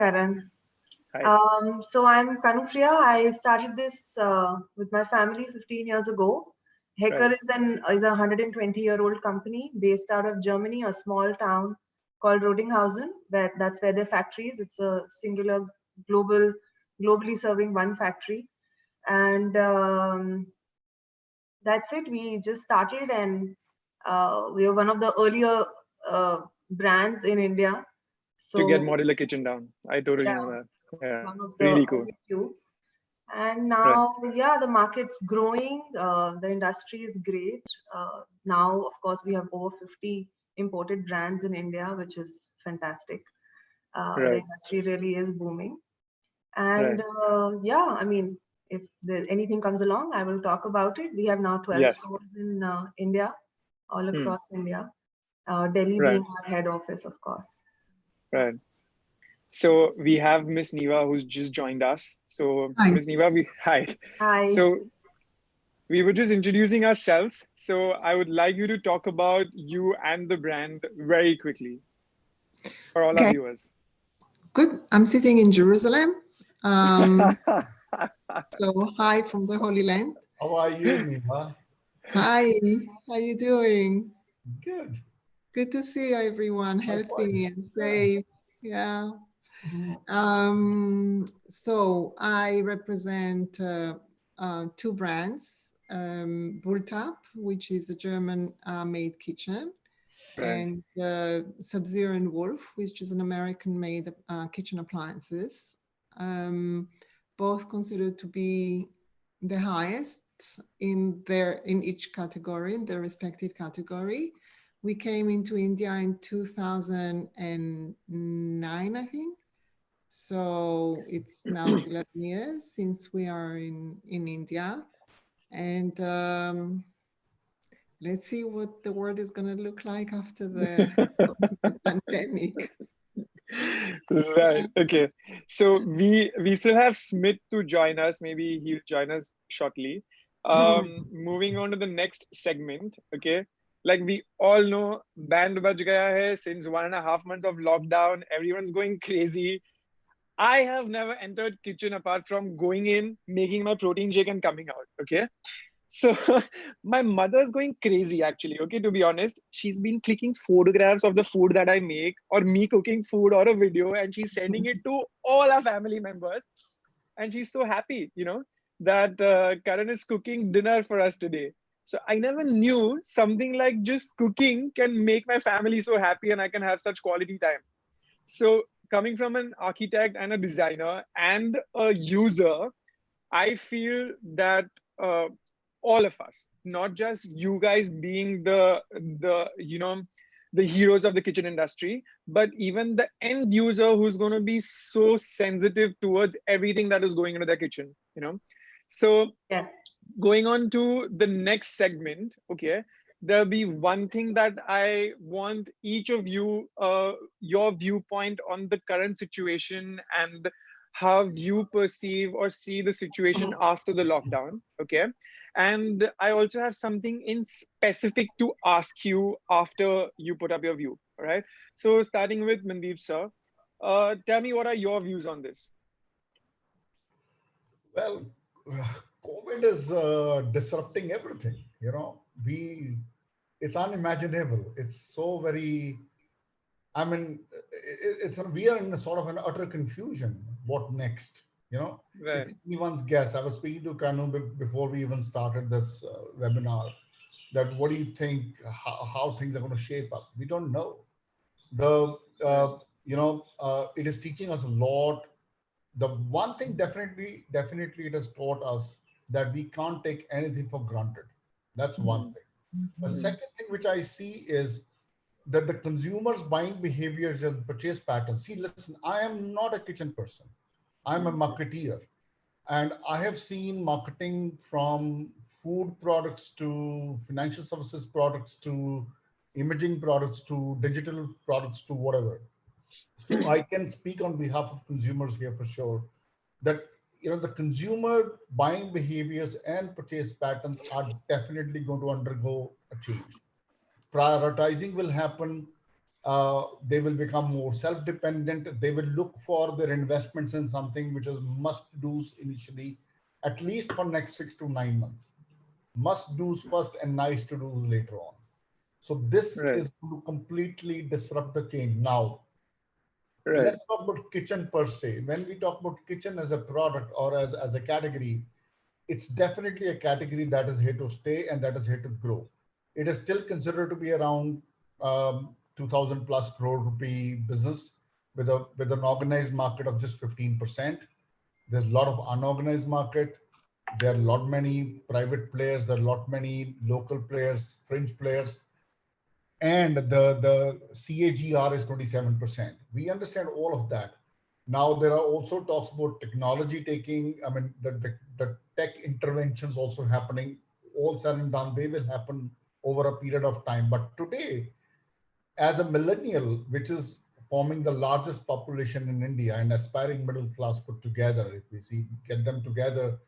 Karan. Hi. So I'm Kanupriya. I started this with my family 15 years ago. Hacker Right. is a 120-year-old company based out of Germany, a small town called Rodinghausen. That's where their factory is. It's a singular globally serving one factory, and that's it. We just started, and we are one of the earlier brands in India. To get So modular kitchen down. I totally know yeah, that. Yeah. one of Really the cool. early few. And Right. now, yeah, the market's growing. The industry is great. Now, of course, we have over 50 imported brands in India, which is fantastic. The Right. industry really is booming. And Right. yeah, I mean, if anything comes along, I will talk about it. We have now 12 Yes. stores in India, all Hmm. across India. Delhi Right. being our head office, of course. Right. So we have Miss Neva who's just joined us. So Hi. Miss Neva, hi. Hi. So we were just introducing ourselves. So I would like you to talk about you and the brand very quickly for all our Okay, viewers. good. I'm sitting in Jerusalem. So hi from the Holy Land. How are you, Neva? Hi, how you doing? Good. Good to see everyone healthy Likewise. and safe. Yeah. So I represent two brands, Bultap, which is a German made kitchen, Right. and Sub-Zero and Wolf, which is an American-made kitchen appliances, both considered to be the highest in each category, in their respective category. We came into India in 2009, I think. So it's now 11 years since we are in India, and let's see what the world is going to look like after the pandemic. Right. Okay. So we still have Smith to join us. Maybe he'll join us shortly. Moving on to the next segment. Okay. Like we all know, band baj gaya hai since 1.5 months of lockdown. Everyone's going crazy. I have never entered kitchen apart from going in, making my protein shake and coming out. Okay. So my mother's going crazy actually, okay, to be honest. She's been clicking photographs of the food that I make or me cooking food or a video and she's sending it to all our family members. And she's so happy, that Karan is cooking dinner for us today. So I never knew something like just cooking can make my family so happy and I can have such quality time. So coming from an architect and a designer and a user, I feel that uh, all of us, not just you guys being the heroes of the kitchen industry, but even the end user who's going to be so sensitive towards everything that is going into their kitchen. So Yes. going on to the next segment, okay, there'll be one thing that I want each of you, your viewpoint on the current situation and how you perceive or see the situation after the lockdown, okay? And I also have something in specific to ask you after you put up your view, all right? So starting with Mandeep sir, tell me what are your views on this? Well, COVID is disrupting everything. It's unimaginable. It's so very. I mean, we are in a sort of an utter confusion. What next? Right. It's anyone's guess. I was speaking to Kanu before we even started this webinar. That what do you think? How things are going to shape up? We don't know. The it is teaching us a lot. The one thing definitely it has taught us that we can't take anything for granted. That's one Mhm. thing. The second thing which I see is that the consumers' buying behaviors and purchase patterns. See, listen, I am not a kitchen person. I'm a marketeer. And I have seen marketing from food products to financial services products to imaging products to digital products to whatever. So I can speak on behalf of consumers here for sure that the consumer buying behaviors and purchase patterns are definitely going to undergo a change. Prioritizing will happen. They will become more self-dependent. They will look for their investments in something which is must-dos initially, at least for next 6 to 9 months. Must-dos first and nice-to-dos later on. So this Right. is going to completely disrupt the change. Now, Right. let's talk about kitchen per se. When we talk about kitchen as a product or as a category, it's definitely a category that is here to stay and that is here to grow. It is still considered to be around 2000 plus crore rupee business with an organized market of just 15%. There's a lot of unorganized market. There are a lot many private players. There are a lot many local players, fringe players, and the CAGR is 27%. We understand all of that. Now there are also talks about technology taking. I mean, the tech interventions also happening. All said and done, they will happen over a period of time. But today, as a millennial, which is forming the largest population in India and aspiring middle class put together, if we see get them together,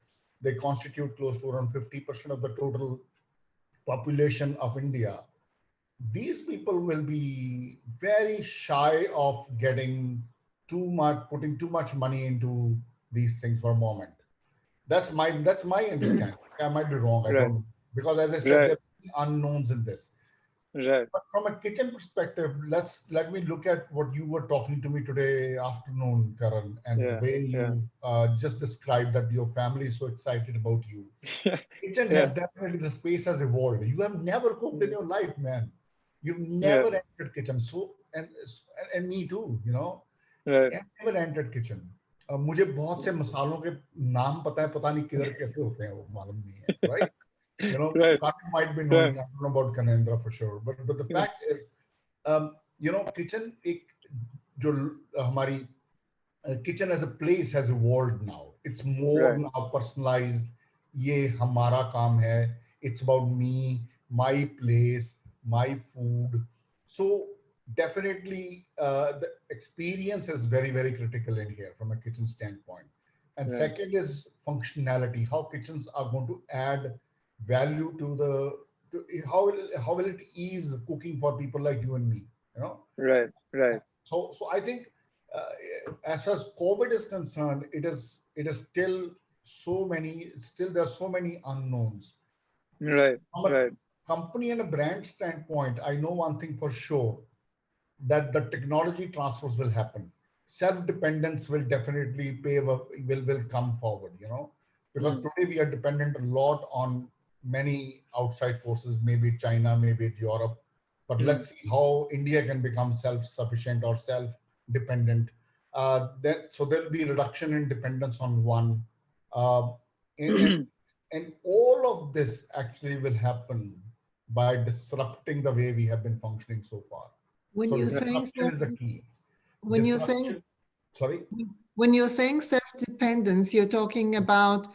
they constitute close to around 50% of the total population of India. These people will be very shy of getting too much, putting too much money into these things for a moment. That's my understanding. I might be wrong. I Right. don't, because as I said, Right. there are unknowns in this. Right. But from a kitchen perspective, let me look at what you were talking to me today afternoon, Karan, and the Yeah. way Yeah. you just described that your family is so excited about you. Kitchen has Yeah. definitely, the space has evolved. You have never cooked in Mm. your life, man. You've Yeah. never entered kitchen. So and me too, you know. Right. I have never entered kitchen. मुझे बहुत से मसालों के नाम पता नहीं किधर कैसे होते हैं, वो मालूम नहीं है, right? You know, Right. Karan might be Right. knowing. I don't know about Kanendra for sure, but the Yeah. fact is, you know, kitchen एक जो हमारी kitchen as a place has evolved now. It's more Right. now personalized. ये हमारा काम है. It's about me, my place, my food. So definitely the experience is very, very critical in here from a kitchen standpoint. And Right. second is functionality. How kitchens are going to add value to how will it ease cooking for people like you and me? You know. Right. Right. So I think as far as COVID is concerned, it is still there are so many unknowns. Right. From a Right. company and a brand standpoint, I know one thing for sure, that the technology transfers will happen. Self-dependence will definitely will come forward, you know, because Mm. today we are dependent a lot on many outside forces, maybe China, maybe Europe. But Mm. let's see how India can become self-sufficient or self-dependent. So there'll be reduction in dependence on one. Uh, and, and all of this actually will happen by disrupting the way we have been functioning so far. When So you're saying disruption is the key. when you're saying Disruption, sorry, when you're saying self-dependence, you're talking about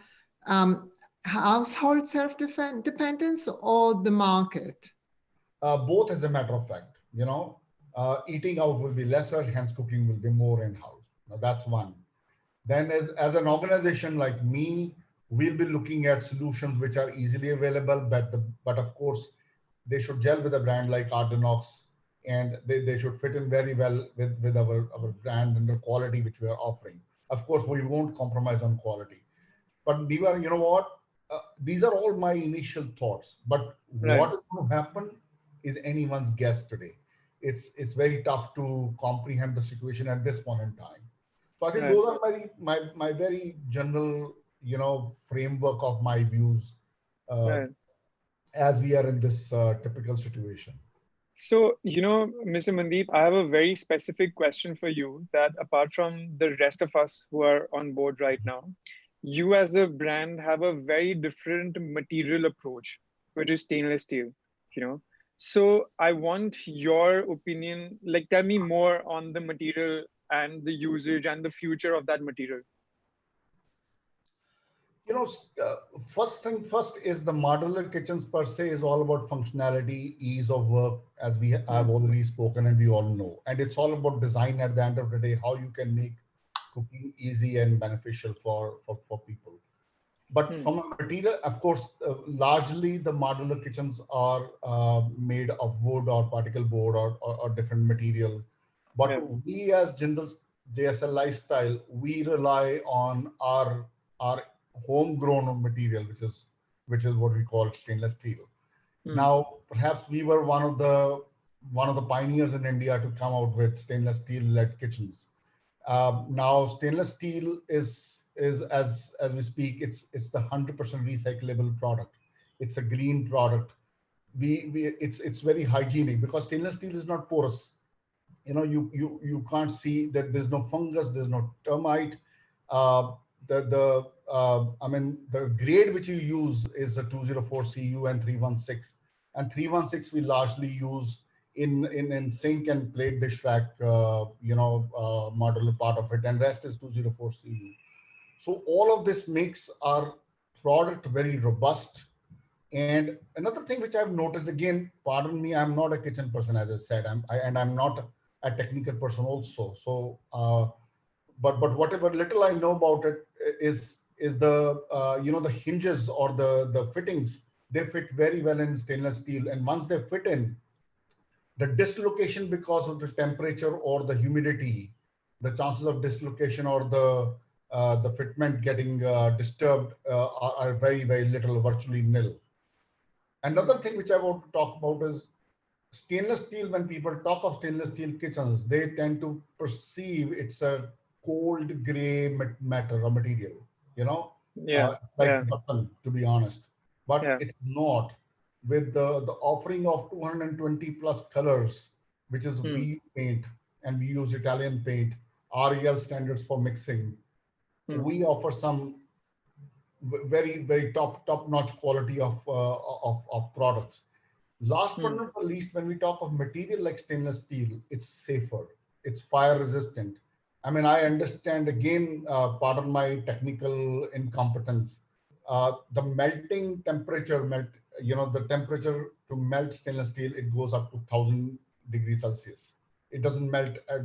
household self-dependence or the market? both as a matter of fact, you know, eating out will be lesser, hence cooking will be more in-house. Now that's one. Then as an organization like me, we'll be looking at solutions which are easily available, but of course, they should gel with a brand like Ardenox, and they should fit in very well with our brand and the quality which we are offering. Of course, we won't compromise on quality. But Diva, you know what? These are all my initial thoughts. But Right. what is going to happen is anyone's guess today. It's very tough to comprehend the situation at this point in time. So I think Right. those are my very general, you know, framework of my views uh, Right. as we are in this typical situation. So, Mr. Mandeep, I have a very specific question for you that apart from the rest of us who are on board right now, you as a brand have a very different material approach, which is stainless steel, you know. So I want your opinion, like tell me more on the material and the usage and the future of that material. You know, first thing first is the modular kitchens per se is all about functionality, ease of work, as we have Mm. already spoken and we all know. And it's all about design at the end of the day, how you can make cooking easy and beneficial for people. But from a material, of course, largely the modular kitchens are made of wood or particle board or different material. But we as Jindal's JSL Lifestyle, we rely on our homegrown material, which is what we call stainless steel. Now, perhaps we were one of the pioneers in India to come out with stainless steel led kitchens. Now, stainless steel is as we speak, it's the 100% recyclable product. It's a green product. It's very hygienic because stainless steel is not porous. You can't see that there's no fungus, there's no termite. The grade which you use is a 204 CU and 316, and 316 we largely use in sink and plate dish rack, modular part of it, and rest is 204 CU. So all of this makes our product very robust. And another thing which I've noticed, again, pardon me, I'm not a kitchen person, as I said, I'm not a technical person also. So, but whatever little I know about it is the the hinges or the fittings, they fit very well in stainless steel, and once they fit in, the dislocation because of the temperature or the humidity, the chances of dislocation or the fitment getting disturbed are very, very little, virtually nil. Another thing which I want to talk about is stainless steel. When people talk of stainless steel kitchens, they tend to perceive it's a cold gray matter or material, button, to be honest. But it's not. With the offering of 220 plus colors, which is we paint, and we use Italian paint, REL standards for mixing, we offer some very, very top-notch quality of products. Last but not the least, when we talk of material like stainless steel, it's safer, it's fire resistant. I mean, I understand, again, pardon my technical incompetence, the melting temperature, the temperature to melt stainless steel, it goes up to 1000 degrees Celsius. It doesn't melt at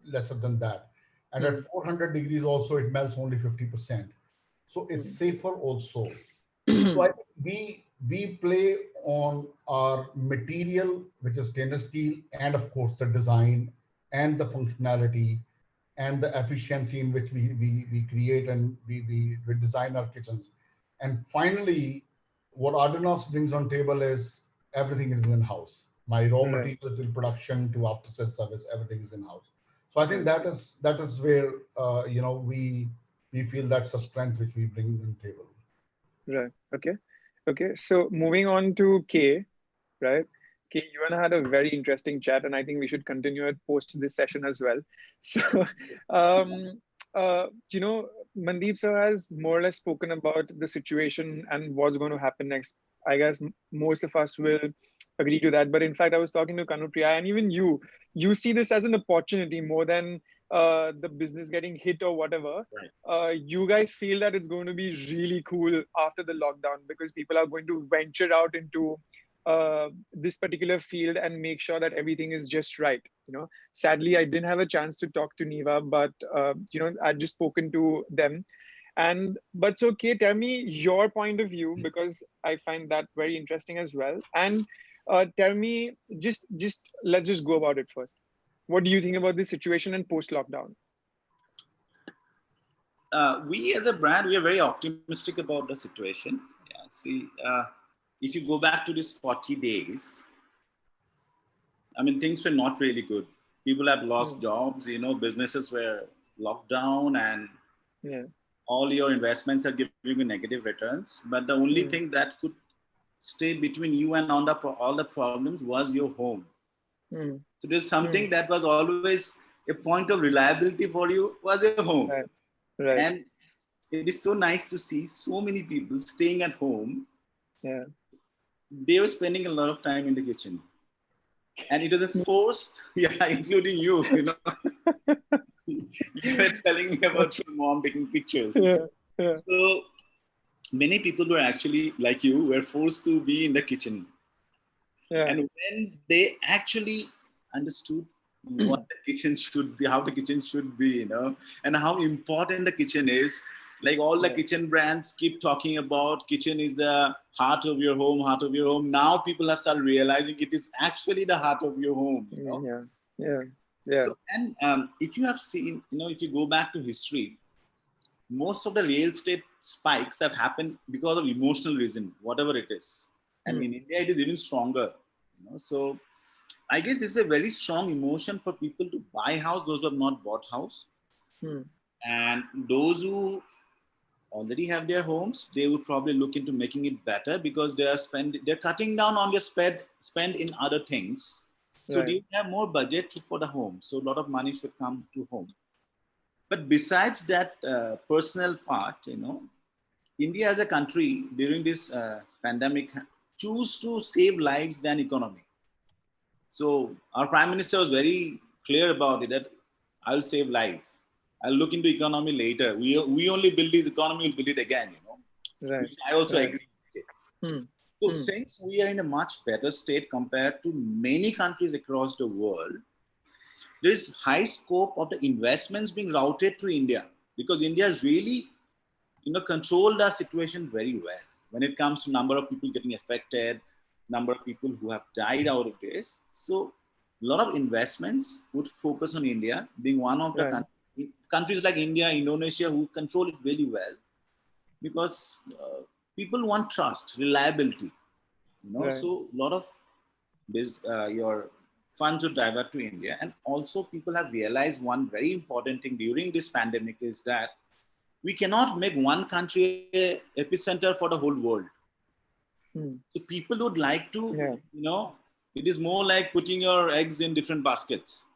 lesser than that. And at 400 degrees also, it melts only 50%. So it's safer also. So I think we play on our material, which is stainless steel, and of course the design and the functionality and the efficiency in which we create and we design our kitchens. And finally, what Ardenox brings on table is everything is in-house. My raw material till production to after sales service, everything is in-house. So I think that is where we feel that's a strength which we bring on table. Right. Okay. So moving on to Kay, right? Kay, you and I had a very interesting chat, and I think we should continue it post this session as well. So, Mandeep sir has more or less spoken about the situation and what's going to happen next. I guess most of us will agree to that. But in fact, I was talking to Kanupriya, and even you see this as an opportunity more than the business getting hit or whatever. Right. You guys feel that it's going to be really cool after the lockdown because people are going to venture out into this particular field and make sure that everything is just right. Sadly, I didn't have a chance to talk to Niva, but I'd just spoken to them. But so, Kay, tell me your point of view, because I find that very interesting as well. And tell me, let's just go about it first. What do you think about this situation and post-lockdown? We as a brand, we are very optimistic about the situation. Yeah, see, if you go back to these 40 days, I mean, things were not really good. People have lost jobs, businesses were locked down, and all your investments are giving you negative returns. But the only thing that could stay between you and all the problems was your home. So there's something that was always a point of reliability for you, was your home. Right. And it is so nice to see so many people staying at home. Yeah. They were spending a lot of time in the kitchen. And it was forced, including you, You were telling me about your mom taking pictures. So many people were actually, like you, were forced to be in the kitchen. And when they actually understood what the kitchen should be, how the kitchen should be, and how important the kitchen is, Like all the kitchen brands keep talking about kitchen is the heart of your home, heart of your home. Now people have started realizing it is actually the heart of your home. You know? Yeah. So, and if you have seen, if you go back to history, most of the real estate spikes have happened because of emotional reason, whatever it is. And in India, it is even stronger. So I guess this is a very strong emotion for people to buy house, those who have not bought house. And those who already have their homes, they would probably look into making it better because they're cutting down on their spend in other things. So they have more budget for the home. So a lot of money should come to home. But besides that personal part, India as a country during this pandemic choose to save lives than economy. So our Prime Minister was very clear about it that I'll save life. I'll look into economy later. We only build this economy, we'll build it again, which I also agree with. So since we are in a much better state compared to many countries across the world, there is high scope of the investments being routed to India because India has really, controlled our situation very well when it comes to number of people getting affected, number of people who have died out of this. So a lot of investments would focus on India being one of the countries like India, Indonesia, who control it really well because people want trust, reliability, so a lot of this, your funds would divert to India. And also people have realized one very important thing during this pandemic is that we cannot make one country a epicenter for the whole world. So people would like to, it is more like putting your eggs in different baskets.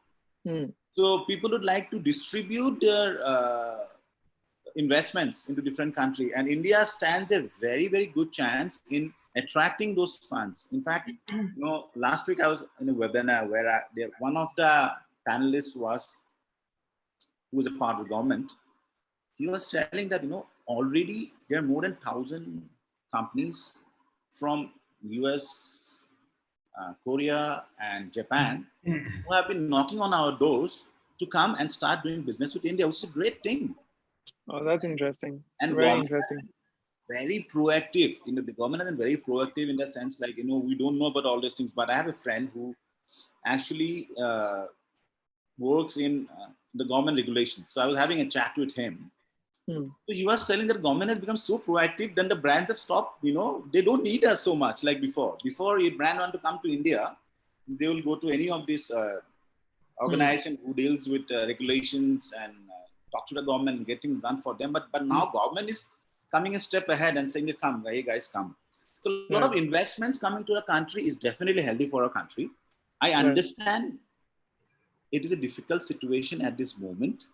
So people would like to distribute their investments into different countries. And India stands a very, very good chance in attracting those funds. In fact, last week I was in a webinar where one of the panelists who was a part of the government. He was telling that, already there are more than 1,000 companies from US, Korea, and Japan who have been knocking on our doors to come and start doing business with India, which is a great thing. Oh, that's interesting. And very interesting. Very proactive. The government has been very proactive in the sense like, we don't know about all these things, but I have a friend who actually works in the government regulations. So I was having a chat with him. So he was telling that government has become so proactive, then the brands have stopped, they don't need us so much like before. Before a brand want to come to India, they will go to any of these organization who deals with regulations and talk to the government and get things done for them. But now government is coming a step ahead and saying, come, hey guys, come. So a lot of investments coming to the country is definitely healthy for our country. I understand it is a difficult situation at this moment,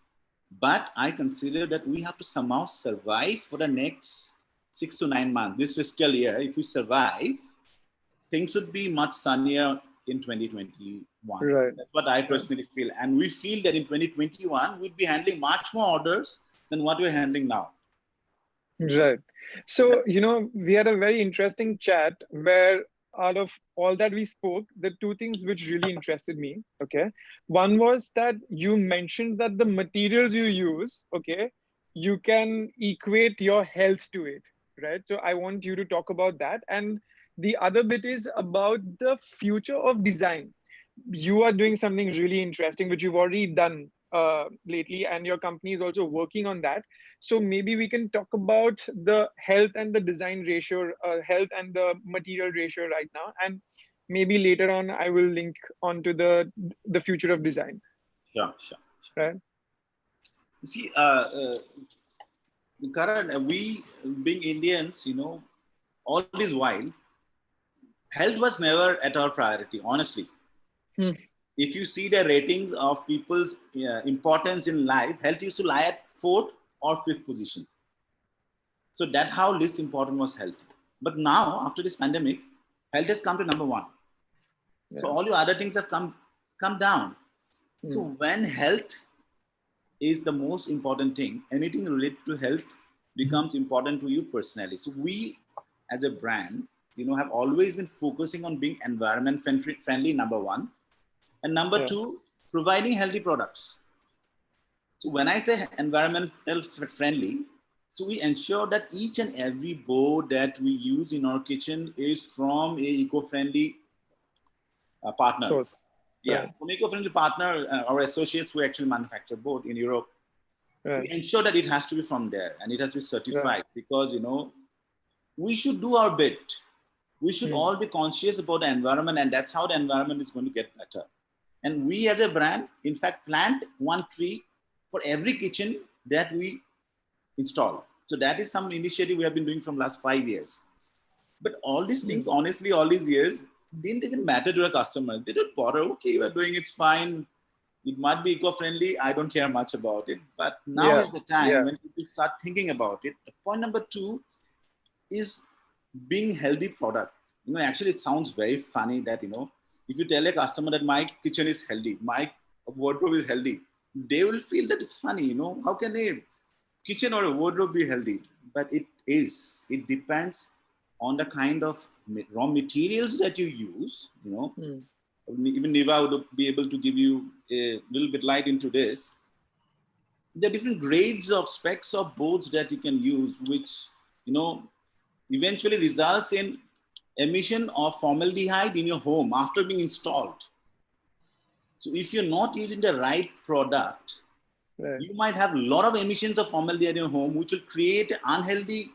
but I consider that we have to somehow survive for the next 6 to 9 months. This fiscal year, if we survive, things would be much sunnier in 2021. That's what I personally feel. And we feel that in 2021, we'd be handling much more orders than what we're handling now. Right. So, we had a very interesting chat where out of all that we spoke, the two things which really interested me, one was that you mentioned that the materials you use, you can equate your health to it, right? So I want you to talk about that. And the other bit is about the future of design. You are doing something really interesting, which you've already done lately, and your company is also working on that. So maybe we can talk about the health and the design ratio, health and the material ratio right now, and maybe later on I will link onto the future of design. Sure. Right. See, Karan, we being Indians, all this while, health was never at our priority, honestly. If you see the ratings of people's importance in life, health used to lie at 4th or 5th position. So that's how least important was health. But now, after this pandemic, health has come to number 1. So all your other things have come down. So when health is the most important thing, anything related to health becomes important to you personally. So we, as a brand, have always been focusing on being environment friendly, number 1. And number 2, providing healthy products. So when I say environmental friendly, So we ensure that each and every board that we use in our kitchen is from a eco-friendly partner. Source. Yeah, Right. from eco-friendly partner, our associates who actually manufacture board in Europe. Right. We ensure that it has to be from there and it has to be certified, Right. because, you know, we should do our bit. We should all be conscious about the environment, and that's how the environment is going to get better. And we as a brand, in fact, plant one tree for every kitchen that we install. So that is some initiative we have been doing from last 5 years. But all these things, honestly, all these years didn't even matter to the customer. They don't bother. Okay, you are doing it's fine. It might be eco-friendly. I don't care much about it. But now is the time when people start thinking about it. Point number 2 is being healthy product. You know, actually, it sounds very funny that, you know, if you tell a customer that my kitchen is healthy, my wardrobe is healthy, they will feel that it's funny. You know, how can a kitchen or a wardrobe be healthy? But it is. It depends on the kind of raw materials that you use. You know, even Niva would be able to give you a little bit light into this. There are different grades of specs of boards that you can use, which, you know, eventually results in emission of formaldehyde in your home after being installed. So if you're not using the right product, you might have a lot of emissions of formaldehyde in your home, which will create an unhealthy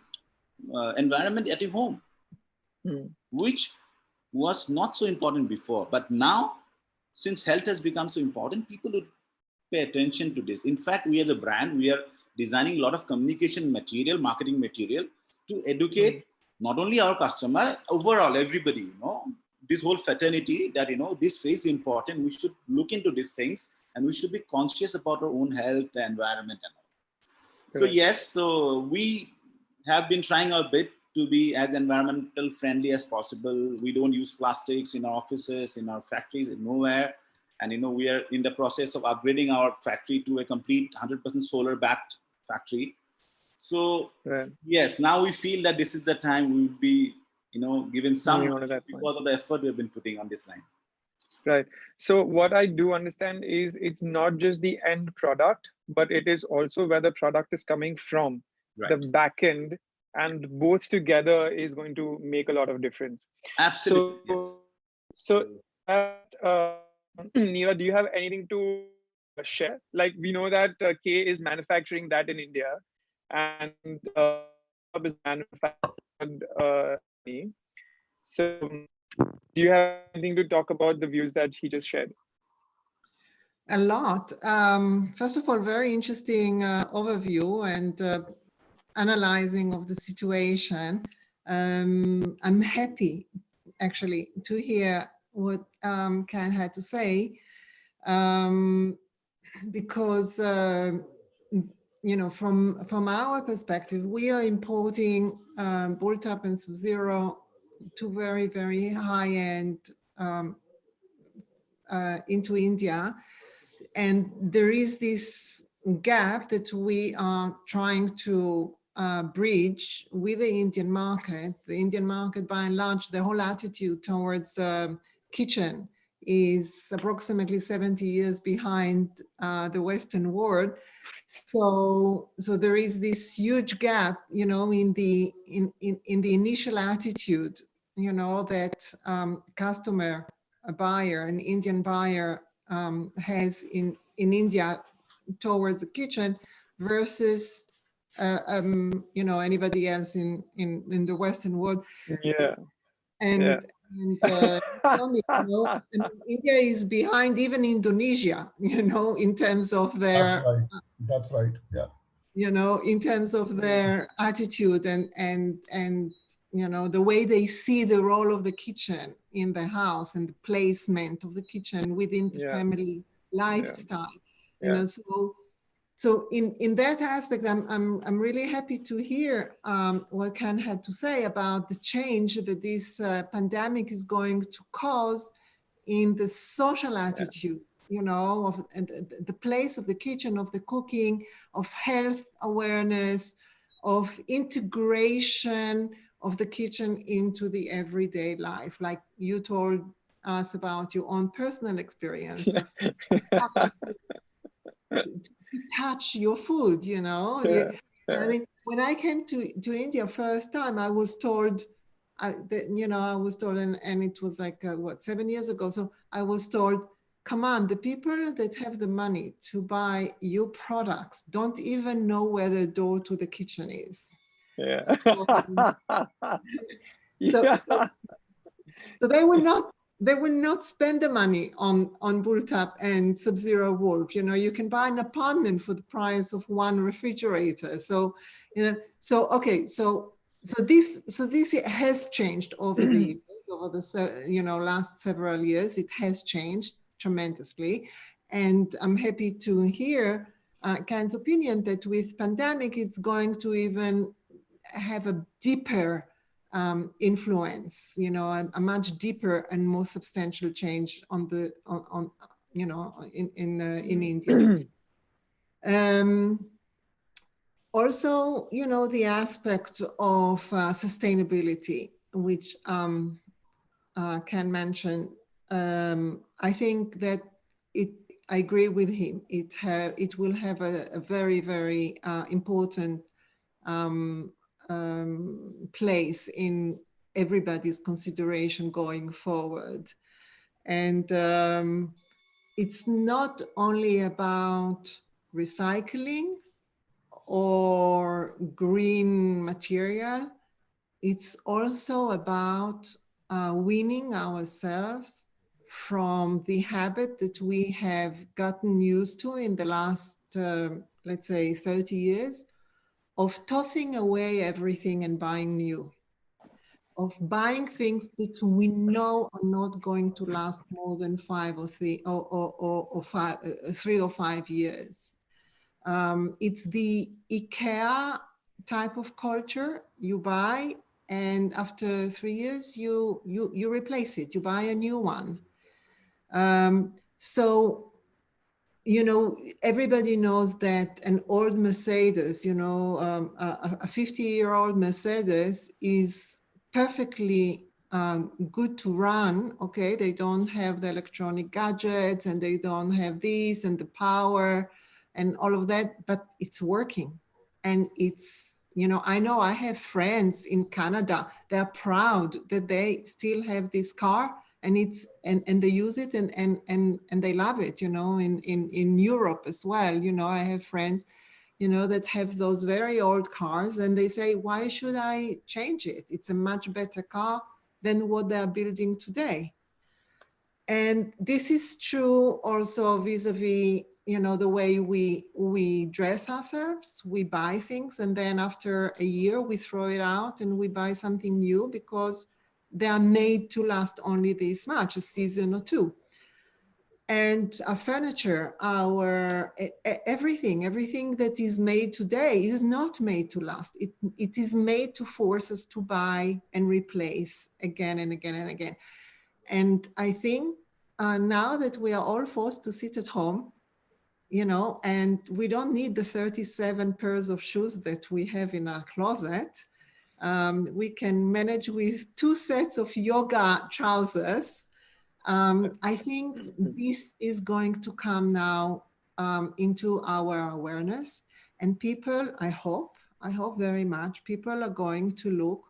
environment at your home, which was not so important before. But now, since health has become so important, people would pay attention to this. In fact, we as a brand, we are designing a lot of communication material, marketing material to educate not only our customer, overall everybody, you know, this whole fraternity that, you know, this is important. We should look into these things and we should be conscious about our own health, the environment and all. So yes, so we have been trying our bit to be as environmental friendly as possible. We don't use plastics in our offices, in our factories, nowhere. And, you know, we are in the process of upgrading our factory to a complete 100% solar backed factory. So yes, now we feel that this is the time we would be, you know, given some because of the effort we have been putting on this line. Right. So what I do understand is it's not just the end product, but it is also where the product is coming from, the back end, and both together is going to make a lot of difference. Absolutely. So Neera, do you have anything to share? Like, we know that K is manufacturing that in India, and is manufactured. So, do you have anything to talk about the views that he just shared? A lot. First of all, very interesting overview and analyzing of the situation. I'm happy, actually, to hear what Ken had to say, because you know, from our perspective, we are importing Bulltap and Sub-Zero to very, very high end into India. And there is this gap that we are trying to bridge with the Indian market. The Indian market, by and large, the whole attitude towards kitchen is approximately 70 years behind the Western world. So there is this huge gap, you know, in the initial attitude, you know, that customer, a buyer, an Indian buyer has in India towards the kitchen versus you know, anybody else in the Western world. And only, you know, and India is behind even Indonesia, you know, in terms of their that's right. Yeah, you know, in terms of their attitude and you know, the way they see the role of the kitchen in the house and the placement of the kitchen within the family lifestyle. You know, so in that aspect, I'm really happy to hear what Ken had to say about the change that this pandemic is going to cause in the social attitude, you know, of the place of the kitchen, of the cooking, of health awareness, of integration of the kitchen into the everyday life. Like you told us about your own personal experience of having to touch your food, you know. I mean, when I came to India first time, I was told, I was told, and it was like, 7 years ago. So I was told, come on, the people that have the money to buy your products don't even know where the door to the kitchen is. Yeah. So, Yeah. so they will not spend the money on Bulltap and Sub-Zero Wolf. You can buy an apartment for the price of one refrigerator. So, okay, so this has changed over the years, over the last several years. It has changed tremendously, and I'm happy to hear Ken's opinion that with pandemic, it's going to even have a deeper influence, a much deeper and more substantial change on in India. Also, the aspect of sustainability, which Ken mentioned, I think that I agree with him. It will have a very, very important place in everybody's consideration going forward. And it's not only about recycling or green material, it's also about weaning ourselves from the habit that we have gotten used to in the last, let's say, 30 years, of tossing away everything and buying new, of buying things that we know are not going to last more than 5 or 3 or 3 or 5 years. It's the IKEA type of culture. You buy, and after 3 years, you replace it. You buy a new one. So, everybody knows that an old Mercedes, a 50-year-old Mercedes is perfectly good to run. Okay, they don't have the electronic gadgets, and they don't have this and the power and all of that, but it's working. And it's, I know I have friends in Canada, they're proud that they still have this car, and it's and they use it and they love it. In Europe as well, I have friends that have those very old cars, and they say, why should I change it? It's a much better car than what they're building today. And this is true also vis-a-vis the way we dress ourselves. We buy things, and then after a year we throw it out and we buy something new because they are made to last only this much, a season or two. And our furniture, our everything that is made today is not made to last. It is made to force us to buy and replace again and again and again. And I think now that we are all forced to sit at home, and we don't need the 37 pairs of shoes that we have in our closet. We can manage with 2 sets of yoga trousers. I think this is going to come now into our awareness, and people, I hope very much, people are going to look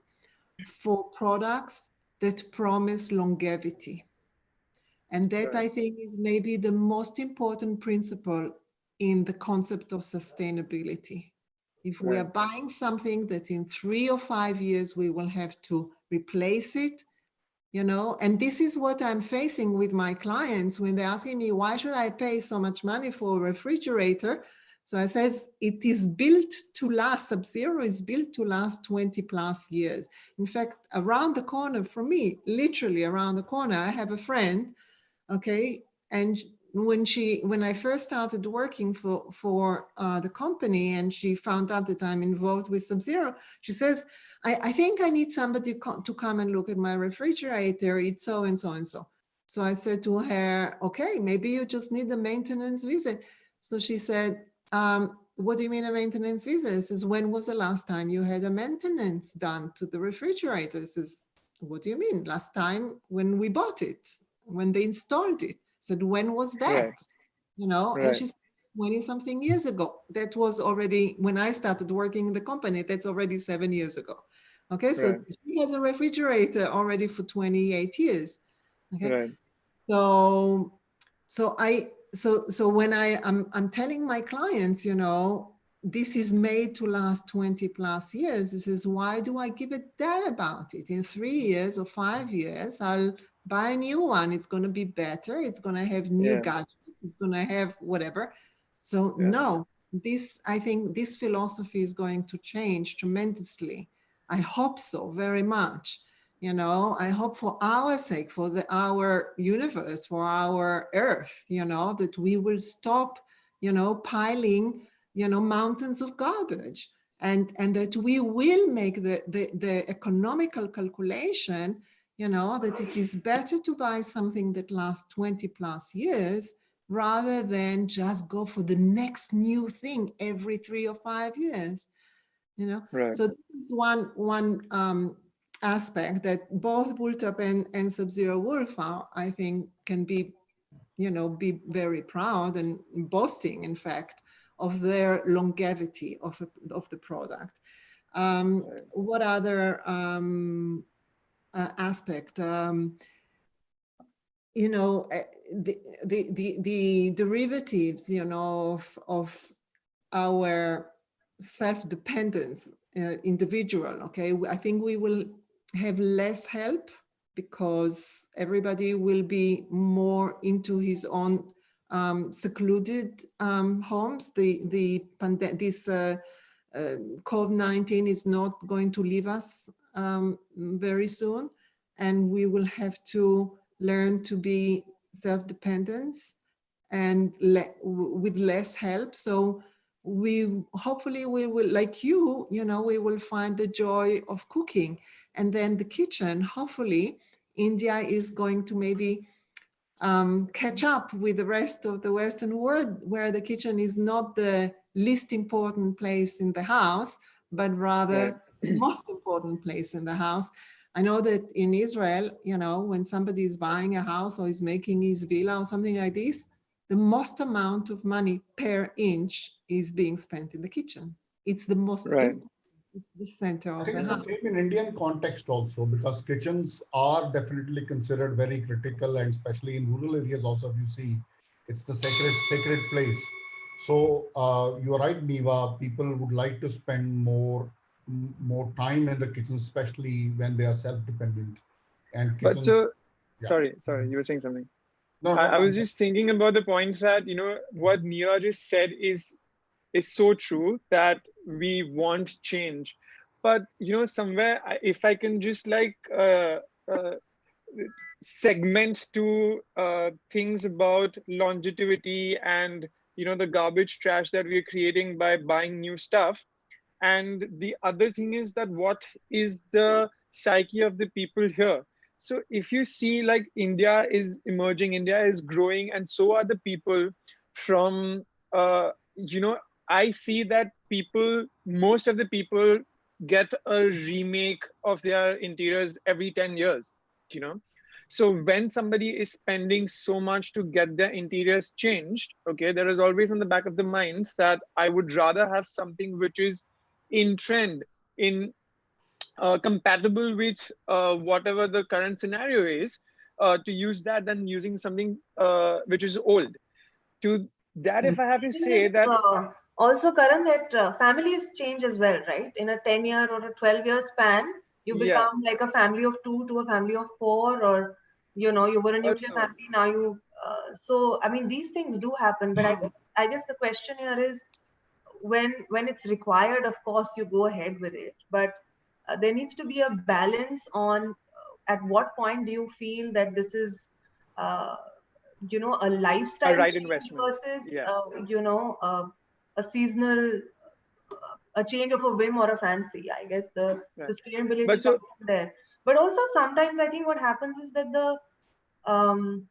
for products that promise longevity. And that, right, I think is maybe the most important principle in the concept of sustainability. If we are buying something that in 3 or 5 years we will have to replace it, and this is what I'm facing with my clients when they're asking me, why should I pay so much money for a refrigerator? So I says, it is built to last. Sub-Zero is built to last 20 plus years. In fact, around the corner from me, literally around the corner, I have a friend, okay, and when I first started working for the company, and she found out that I'm involved with Sub-Zero, she says, I think I need somebody to come and look at my refrigerator. It's so and so and so. So I said to her, okay, maybe you just need a maintenance visit. So she said, what do you mean a maintenance visit? I says, when was the last time you had a maintenance done to the refrigerator? I says, what do you mean? Last time when we bought it, when they installed it. I said, when was that? Right. And she said, 20 something years ago. That was already when I started working in the company. That's already 7 years ago. Okay, so Right. she has a refrigerator already for 28 years. Okay, Right. so when I'm telling my clients, you know, this is made to last 20 plus years. This is why do I give a damn about it? In 3 years or 5 years, I'll buy a new one. It's going to be better. It's going to have new Yeah. gadgets. It's going to have whatever. So Yeah. no, I think this philosophy is going to change tremendously. I hope so very much. You know, I hope for our sake, for our universe, for our earth, you know, that we will stop, you know, piling, you know, mountains of garbage, and that we will make the economical calculation, you know, that it is better to buy something that lasts 20 plus years rather than just go for the next new thing every 3 or 5 years, you know. Right. So this is one aspect that both Bulltop and Sub-Zero Wolf are, I think, can be, you know, be very proud and boasting, in fact, of their longevity of the product. Right. What other aspect? You know, the derivatives, you know, of our self-dependence, individual. Okay, I think we will have less help because everybody will be more into his own secluded homes. This COVID-19 is not going to leave us very soon, and we will have to learn to be self-dependent and with less help. So hopefully we will, like you know, we will find the joy of cooking. And then the kitchen, hopefully India is going to maybe catch up with the rest of the Western world, where the kitchen is not the least important place in the house, but rather the most important place in the house. I know that in Israel, you know, when somebody is buying a house or is making his villa or something like this, the most amount of money per inch is being spent in the kitchen. It's the most Right. important, it's the center I of think the it's the house. same in Indian context also, because kitchens are definitely considered very critical, and especially in rural areas also, if you see, it's the sacred place. So you're right, Niva, people would like to spend more time in the kitchen, especially when they are self-dependent. And But kitchen, so, yeah. sorry, you were saying something. No, I no, was just thinking about the point that, you know, what Nia just said is so true, that we want change. But, you know, somewhere, if I can just like uh, segment to things about longevity and, you know, the garbage trash that we're creating by buying new stuff. And the other thing is that what is the psyche of the people here? So if you see, like, India is emerging, India is growing, and so are the people from you know, I see that people, most of the people get a remake of their interiors every 10 years, you know. So when somebody is spending so much to get their interiors changed, okay, there is always in the back of the mind that I would rather have something which is in trend, in compatible with whatever the current scenario is, to use that than using something which is old. To that, if I have I to think say it's that, also, Karan, that families change as well, right? In a 10-year or a 12-year span, you yeah, become like a family of 2 to a family of 4, or, you know, you were a nuclear also, family, now you, so, I mean, these things do happen, but I guess the question here is, when it's required, of course, you go ahead with it. But there needs to be a balance on at what point do you feel that this is, uh, you know, a a lifestyle right change investment. versus, Yeah, you know, a seasonal, a change of a whim or a fancy. I guess the right. sustainability But so, comes from there. But also sometimes I think what happens is that um,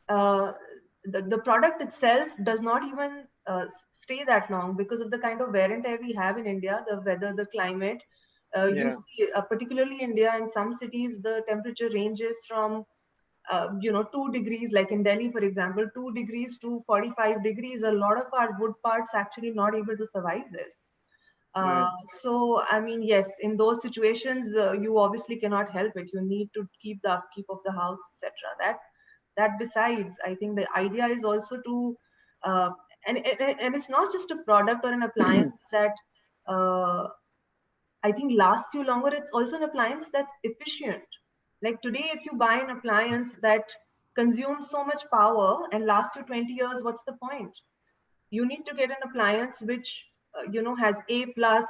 uh, the product itself does not even stay that long because of the kind of wear and tear we have in India, the weather, the climate. You yeah, see, particularly India, in some cities, the temperature ranges from 2 degrees, like in Delhi, for example, 2 degrees to 45 degrees, a lot of our wood parts actually not able to survive this. Right. So, I mean, yes, in those situations, you obviously cannot help it. You need to keep the upkeep of the house, etc. That besides, I think the idea is also to, and it's not just a product or an appliance that I think lasts you longer. It's also an appliance that's efficient. Like today, if you buy an appliance that consumes so much power and lasts you 20 years, what's the point? You need to get an appliance which has A plus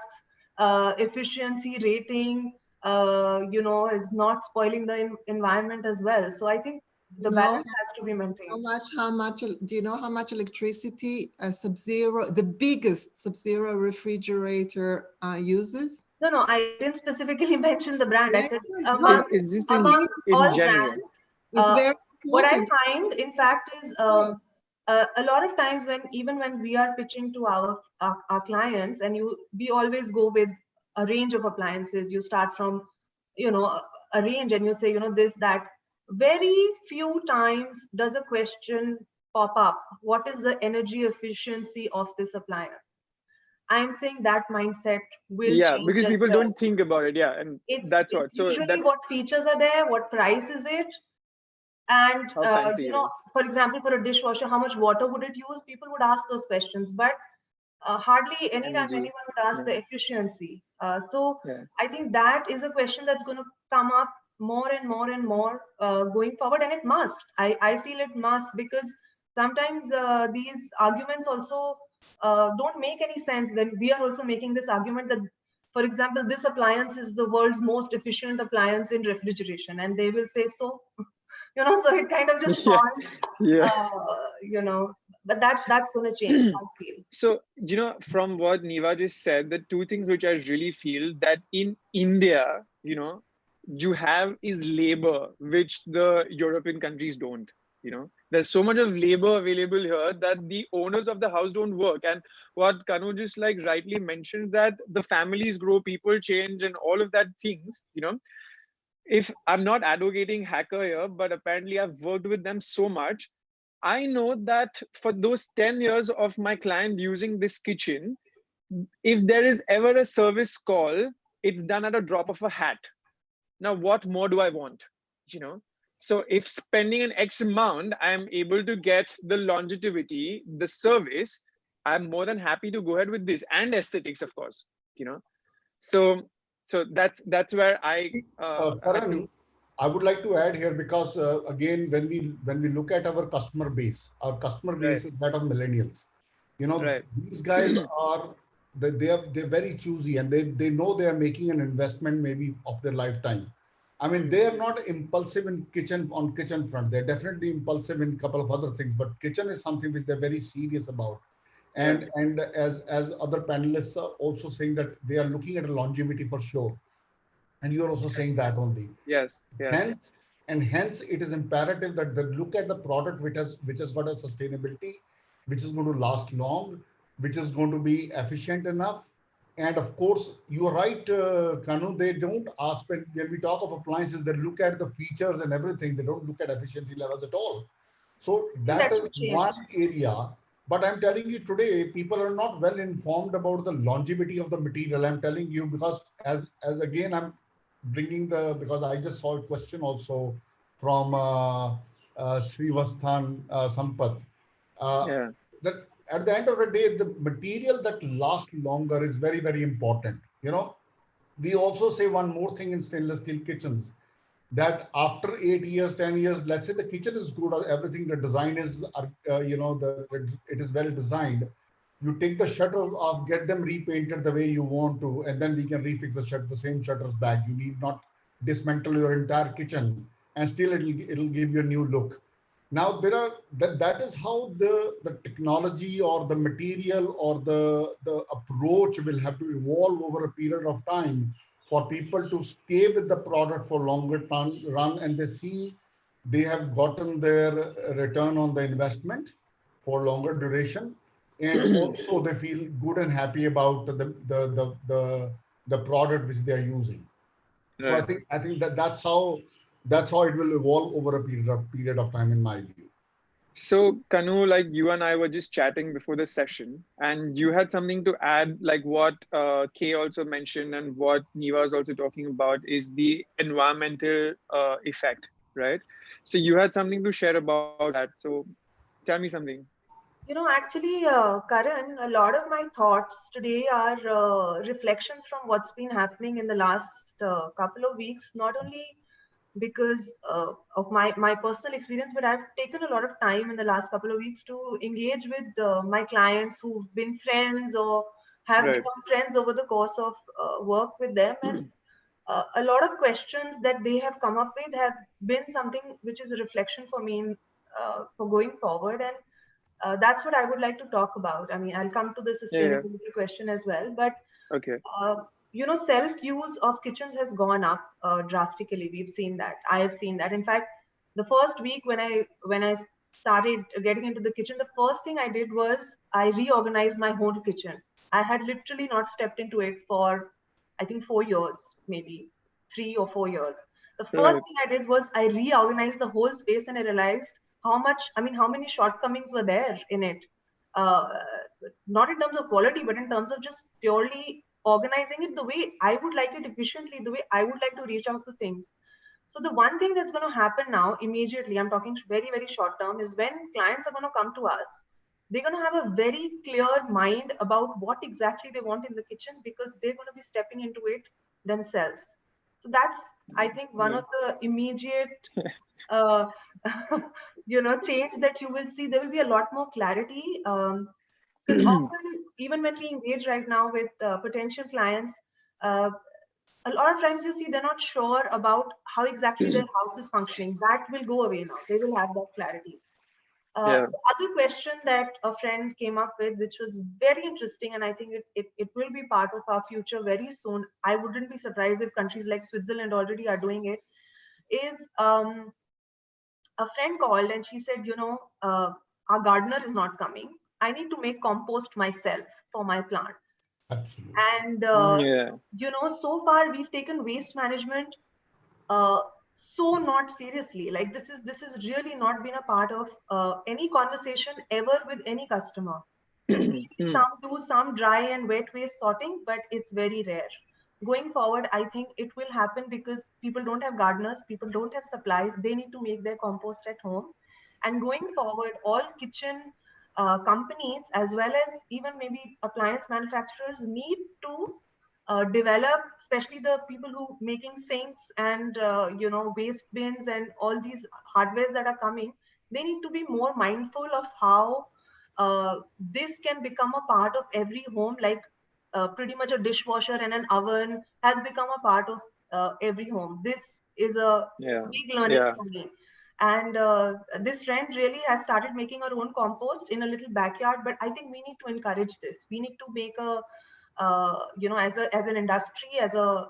efficiency rating, is not spoiling the environment as well. So I think the balance has to be maintained. Do you know how much electricity a Sub-Zero, the biggest Sub-Zero refrigerator uses? No, I didn't specifically mention the brand. I said It's just among in all general. brands. It's very What I important. find, in fact, is a lot of times even when we are pitching to our clients, and we always go with a range of appliances. You start from a range, and you say this, that. Very few times does a question pop up: what is the energy efficiency of this appliance? I'm saying that mindset will Yeah, change because as people well. don't think about it. Yeah, and that's what. It's So usually that what features are there, what price is it, and how fancy it is. for example, for a dishwasher, how much water would it use? People would ask those questions, but hardly anytime Energy. anyone would ask the efficiency. So Yeah. I think that is a question that's going to come up more and more and more going forward, and it must. I feel it must, because sometimes these arguments also don't make any sense. Then we are also making this argument that, for example, this appliance is the world's most efficient appliance in refrigeration, and they will say so. So it kind of just falls, Yeah. but that's going to change, I feel. So, from what Niva just said, the two things which I really feel that in India, you have is labor, which the European countries don't. There's so much of labor available here that the owners of the house don't work. And what Kanu just rightly mentioned, that the families grow, people change, and all of that things, if I'm not advocating hacker here, but apparently I've worked with them so much, I know that for those 10 years of my client using this kitchen, if there is ever a service call, it's done at a drop of a hat. Now, what more do I want? So if spending an X amount, I'm able to get the longevity, the service, I'm more than happy to go ahead with this, and aesthetics, of course. So that's where I Karan, I would like to add here, because again, when we look at our customer base Right. is that of millennials. Right. These guys are they're very choosy, and they know they are making an investment maybe of their lifetime. I mean, they are not impulsive in kitchen front. They're definitely impulsive in a couple of other things, but kitchen is something which they're very serious about. And as other panelists are also saying, that they are looking at a longevity for sure. And you're also saying that only. Yes. Hence it is imperative that they look at the product which has got a sustainability, which is going to last long, which is going to be efficient enough. And of course, you are right, Kanu, they don't ask, when we talk of appliances, they look at the features and everything. They don't look at efficiency levels at all. So I think that that is should change. one area. But I'm telling you today, people are not well informed about the longevity of the material. I'm telling you, because as again, I'm bringing because I just saw a question also from Srivasthan Sampath. Yeah. That at the end of the day, the material that lasts longer is very, very important. We also say one more thing in stainless steel kitchens, that after 8 years, 10 years, let's say the kitchen is good, everything, the design is, it is well designed. You take the shutters off, get them repainted the way you want to, and then we can refix the same shutters back. You need not dismantle your entire kitchen, and still it'll give you a new look. Now that is how the technology or the material or the approach will have to evolve over a period of time for people to stay with the product for longer run, and they see they have gotten their return on the investment for longer duration, and also they feel good and happy about the product which they are using. So Right. I think that's how That's how it will evolve over a period of time, in my view. So, Kanu, like you and I were just chatting before the session, and you had something to add, like what Kay also mentioned, and what Niva was also talking about is the environmental effect, right? So, you had something to share about that. So, tell me something. Actually, Karan, a lot of my thoughts today are reflections from what's been happening in the last couple of weeks, not only because of my personal experience, but I've taken a lot of time in the last couple of weeks to engage with my clients who've been friends or have Right. become friends over the course of work with them. And a lot of questions that they have come up with have been something which is a reflection for me for going forward. And that's what I would like to talk about. I mean, I'll come to the Yeah. sustainability question as well, but Okay. self-use of kitchens has gone up drastically. We've seen that. I have seen that. In fact, the first week when I started getting into the kitchen, the first thing I did was I reorganized my whole kitchen. I had literally not stepped into it for, I think, 4 years, maybe 3 or 4 years. The first Right. thing I did was I reorganized the whole space, and I realized how many shortcomings were there in it. Uh, Not in terms of quality, but in terms of just purely organizing it the way I would like it, efficiently, the way I would like to reach out to things. So the one thing that's going to happen now immediately, I'm talking very, very short term, is when clients are going to come to us, they're going to have a very clear mind about what exactly they want in the kitchen, because they're going to be stepping into it themselves. So that's, I think, one Yeah. of the immediate uh, change that you will see. There will be a lot more clarity. Because often, even when we engage right now with potential clients, uh, a lot of times you see they're not sure about how exactly their house is functioning. That will go away now. They will have that clarity. Yeah. The other question that a friend came up with, which was very interesting, and I think it will be part of our future very soon. I wouldn't be surprised if countries like Switzerland already are doing it, is a friend called and she said, our gardener is not coming. I need to make compost myself for my plants. Absolutely. And, Yeah. so far we've taken waste management uh, so not seriously. Like this is really not been a part of any conversation ever with any customer. Maybe some do some dry and wet waste sorting, but it's very rare. Going forward, I think it will happen because people don't have gardeners, people don't have supplies, they need to make their compost at home. And going forward, all kitchen companies, as well as even maybe appliance manufacturers, need to develop, especially the people who making sinks and waste bins and all these hardwares that are coming. They need to be more mindful of how this can become a part of every home, like pretty much a dishwasher and an oven has become a part of every home. This is a Yeah. big learning Yeah. for me. And this friend really has started making her own compost in a little backyard, but I think we need to encourage this. We need to make a as an industry, as a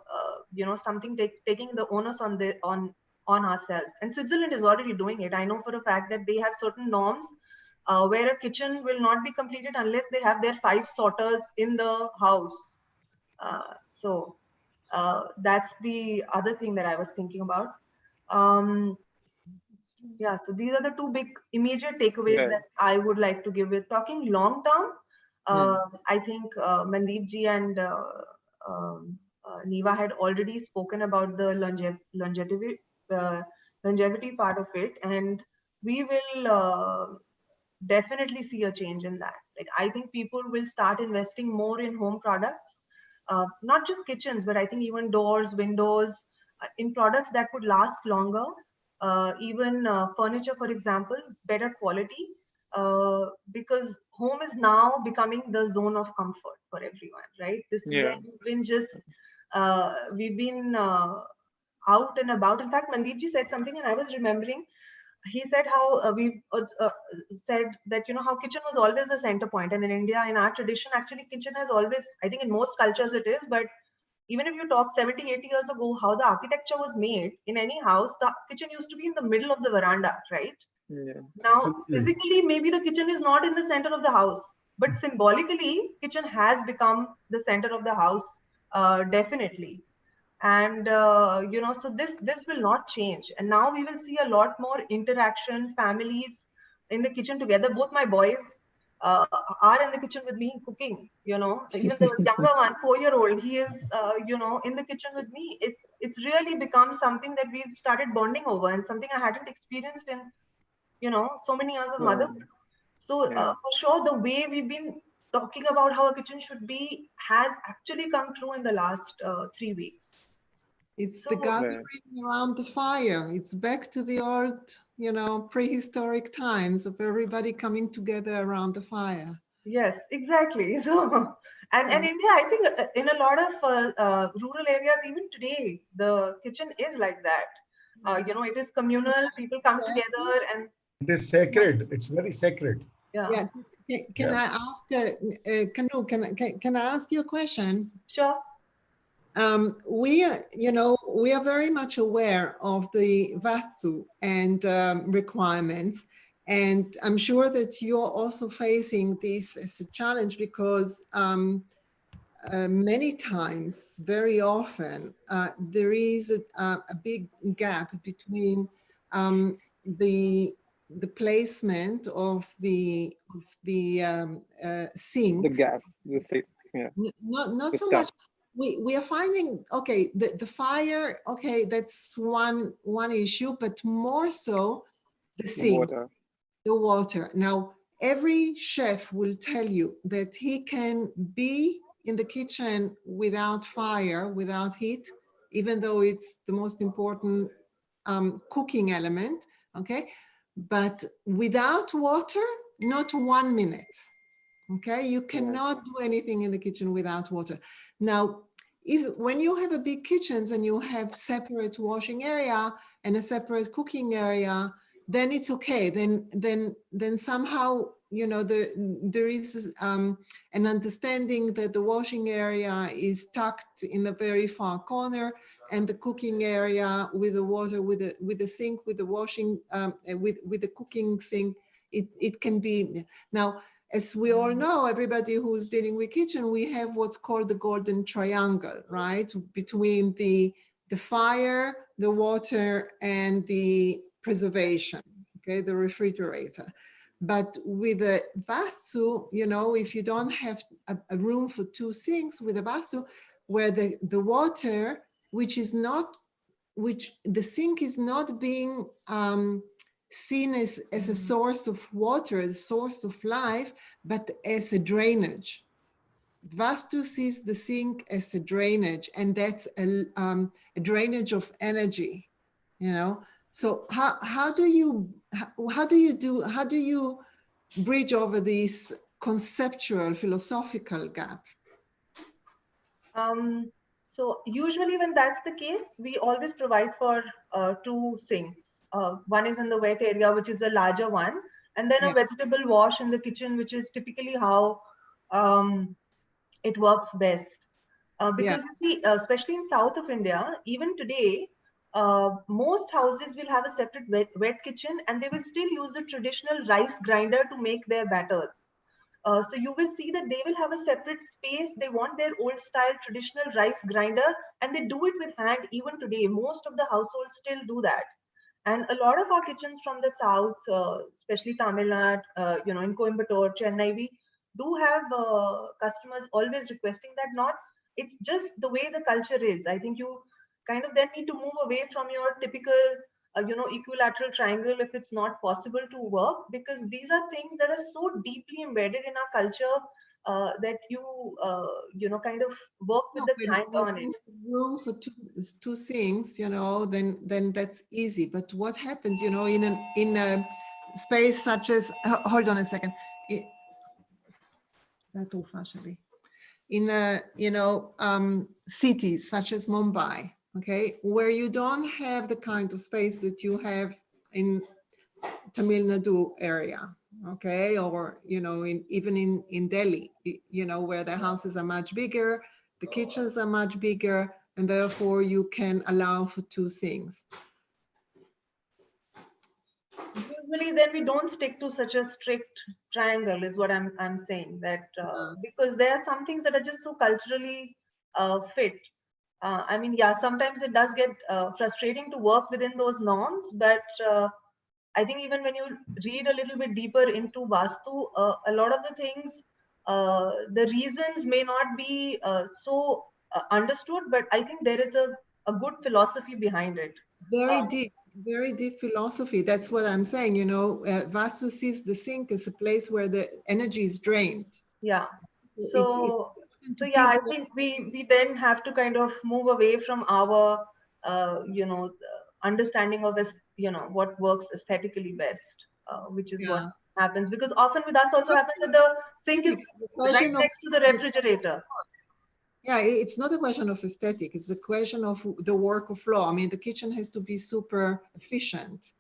something taking the onus on ourselves. And Switzerland is already doing it. I know for a fact that they have certain norms where a kitchen will not be completed unless they have their 5 sorters in the house. So that's the other thing that I was thinking about. Um, yeah, so these are the two big immediate takeaways Yeah. that I would like to give. With talking long term, Hmm. I think Mandeep ji and Niva had already spoken about the uh, longevity part of it, and we will definitely see a change in that. Like, I think people will start investing more in home products, not just kitchens, but I think even doors, windows, in products that would last longer. Even furniture, for example, better quality, because home is now becoming the zone of comfort for everyone, right? This is where Yeah. we've been out and about. In fact, Mandeep ji said something, and I was remembering. He said how we've said that how kitchen was always the center point, and in India, in our tradition, actually kitchen has always, I think in most cultures it is, but even if you talk 70, 80 years ago, how the architecture was made in any house, the kitchen used to be in the middle of the veranda, right? Yeah. Now, Absolutely. physically, maybe the kitchen is not in the center of the house, but symbolically, kitchen has become the center of the house, definitely. And so this will not change, and now we will see a lot more interaction, families in the kitchen together. Both my boys are in the kitchen with me cooking, even the younger one, 4-year-old, he is in the kitchen with me. It's really become something that we've started bonding over, and something I hadn't experienced in so many years of motherhood. So Yeah. for sure, the way we've been talking about how a kitchen should be has actually come true in the last 3 weeks. It's So the gathering around the fire. It's back to the old, prehistoric times of everybody coming together around the fire. yes, exactly. So and Yeah. India, I think in a lot of rural areas, even today, the kitchen is like that. It is communal. People come together, and It is sacred. It's very sacred. yeah, Yeah. Can Yeah. I ask, Kanu, can I ask you a question? sure. We are very much aware of the Vastu and requirements, and I'm sure that you're also facing this as a challenge because many times, very often, there is a big gap between the placement of the sink. The gas, yeah, Not the so stuff, much. We are finding, okay, the fire, okay, that's one issue, but more so the the sink, water. the water. Now, every chef will tell you that he can be in the kitchen without fire, without heat, even though it's the most important cooking element, okay? But without water, not 1 minute. Okay, you cannot do anything in the kitchen without water. Now, when you have a big kitchens and you have separate washing area and a separate cooking area, then it's okay. Then somehow there is an understanding that the washing area is tucked in a very far corner, and the cooking area with the water, with the sink, with the washing, with the cooking sink, it can be now. As we all know, everybody who's dealing with kitchen, we have what's called the golden triangle, right? Between the fire, the water, and the preservation, okay, the refrigerator. But with a vastu, if you don't have a room for 2 sinks with a vastu, where the water, which the sink is not being seen as a source of water, as a source of life, but as a drainage. Vastu sees the sink as a drainage, and that's a drainage of energy, So how do you bridge over this conceptual, philosophical gap? So usually when that's the case, we always provide for 2 sinks. One is in the wet area, which is a larger one, and then a vegetable wash in the kitchen, which is typically how it works best. Because you see, especially in south of India, even today, most houses will have a separate wet kitchen, and they will still use the traditional rice grinder to make their batters. So you will see that they will have a separate space. They want their old style traditional rice grinder, and they do it with hand even today. Most of the households still do that. And a lot of our kitchens from the south, especially Tamil Nadu, in Coimbatore, Chennai, we do have customers always requesting that. Not, it's just the way the culture is. I think you kind of then need to move away from your typical equilateral triangle if it's not possible to work, because these are things that are so deeply embedded in our culture that you kind of work with the client on it. Room for two things, then that's easy. But what happens, in a space such as, hold on a second. In cities such as Mumbai, okay, where you don't have the kind of space that you have in Tamil Nadu area, okay, or even in Delhi, where the houses are much bigger, the kitchens are much bigger, and therefore you can allow for 2 things. Usually then we don't stick to such a strict triangle, is what I'm saying, that because there are some things that are just so culturally fit. I mean, yeah, sometimes it does get frustrating to work within those norms, but I think even when you read a little bit deeper into Vastu, a lot of the things, the reasons may not be so understood, but I think there is a good philosophy behind it. Very deep philosophy. That's what I'm saying. You know, Vastu sees the sink as a place where the energy is drained. Yeah. It's So yeah, I think we then have to kind of move away from our understanding of what works aesthetically best, which is what happens, because often with us also happens that the sink is right next to the refrigerator. Yeah, it's not a question of aesthetic. It's a question of the work of flow. I mean, the kitchen has to be super efficient,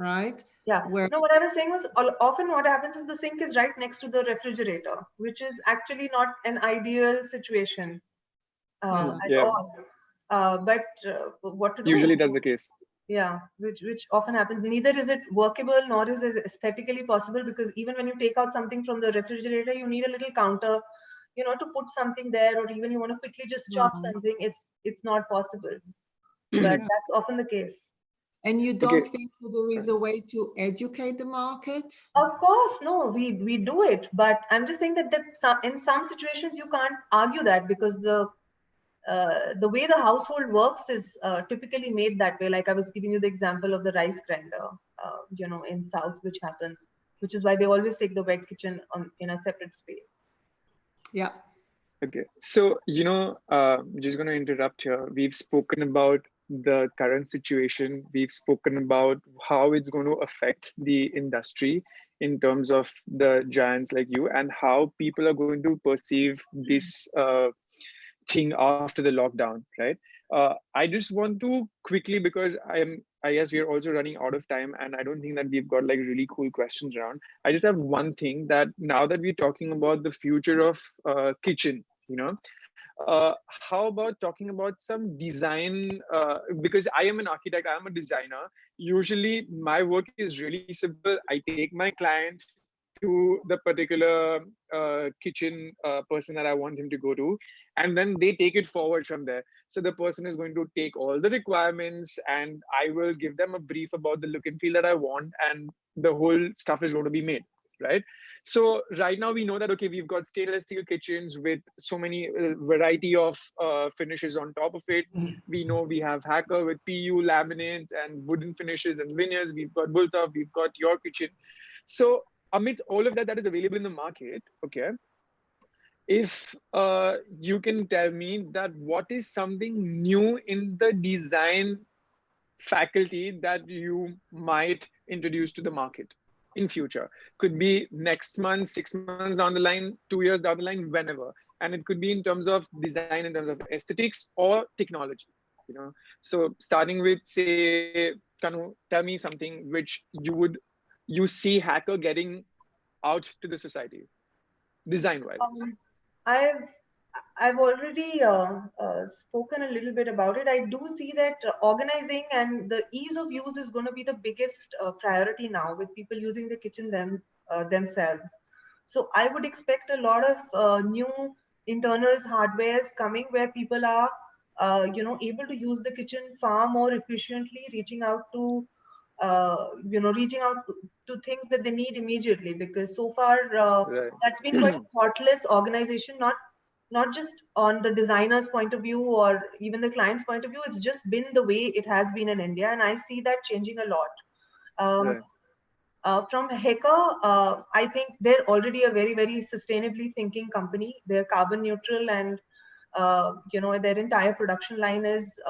right? Yeah. No, what I was saying was often what happens is the sink is right next to the refrigerator, which is actually not an ideal situation at all. But what to do? Usually that's the case. Yeah, which often happens. Neither is it workable nor is it aesthetically possible, because even when you take out something from the refrigerator, you need a little counter, to put something there, or even you want to quickly just chop something. It's not possible. But that's often the case. And you don't think that there is a way to educate the market? Of course, no, we do it, but I'm just saying that in some situations you can't argue that, because the way the household works is typically made that way. Like I was giving you the example of the rice grinder, in South, which is why they always take the wet kitchen in a separate space. Yeah. Okay, so just going to interrupt here. We've spoken about the current situation. We've spoken about how it's going to affect the industry in terms of the giants like you, and how people are going to perceive this thing after the lockdown, right? I just want to quickly, because I guess we are also running out of time, and I don't think that we've got like really cool questions around. I just have one thing, that now that we're talking about the future of kitchen, how about talking about some design? Because I am an architect, I am a designer. Usually my work is really simple. I take my client to the particular kitchen person that I want him to go to, and then they take it forward from there. So the person is going to take all the requirements, and I will give them a brief about the look and feel that I want, and the whole stuff is going to be made, right? So right now we know that, okay, we've got stainless steel kitchens with so many variety of finishes on top of it. We know we have Hacker with PU laminates and wooden finishes and veneers. We've got Bulta, we've got your kitchen. So amidst all of that is available in the market, okay, if you can tell me that what is something new in the design faculty that you might introduce to the market in future. Could be next month, 6 months down the line, 2 years down the line, whenever. And it could be in terms of design, in terms of aesthetics or technology. So starting with, say, Kanu, tell me something which you see Hacker getting out to the society, design-wise. I've already spoken a little bit about it. I do see that organizing and the ease of use is going to be the biggest priority now, with people using the kitchen themselves. So I would expect a lot of new internals, hardwares coming, where people are able to use the kitchen far more efficiently, reaching out to things that they need immediately, because so far that's been quite a thoughtless organization, not just on the designer's point of view or even the client's point of view. It's just been the way it has been in India, and I see that changing a lot. From Hacker, I think they're already a very, very sustainably thinking company. They're carbon neutral, and their entire production line is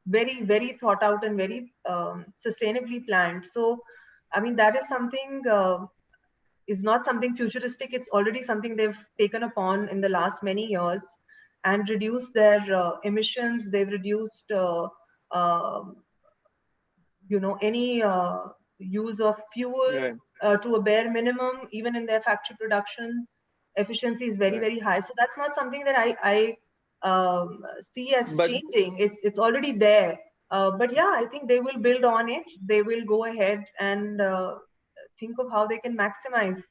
very, very thought out and very sustainably planned. So, I mean, that is something is not something futuristic. It's already something they've taken upon in the last many years, and reduced their emissions. They've reduced, any use of fuel to a bare minimum. Even in their factory production, efficiency is very, very high. So that's not something that I see as changing. It's already there. But yeah, I think they will build on it. They will go ahead and think of how they can maximize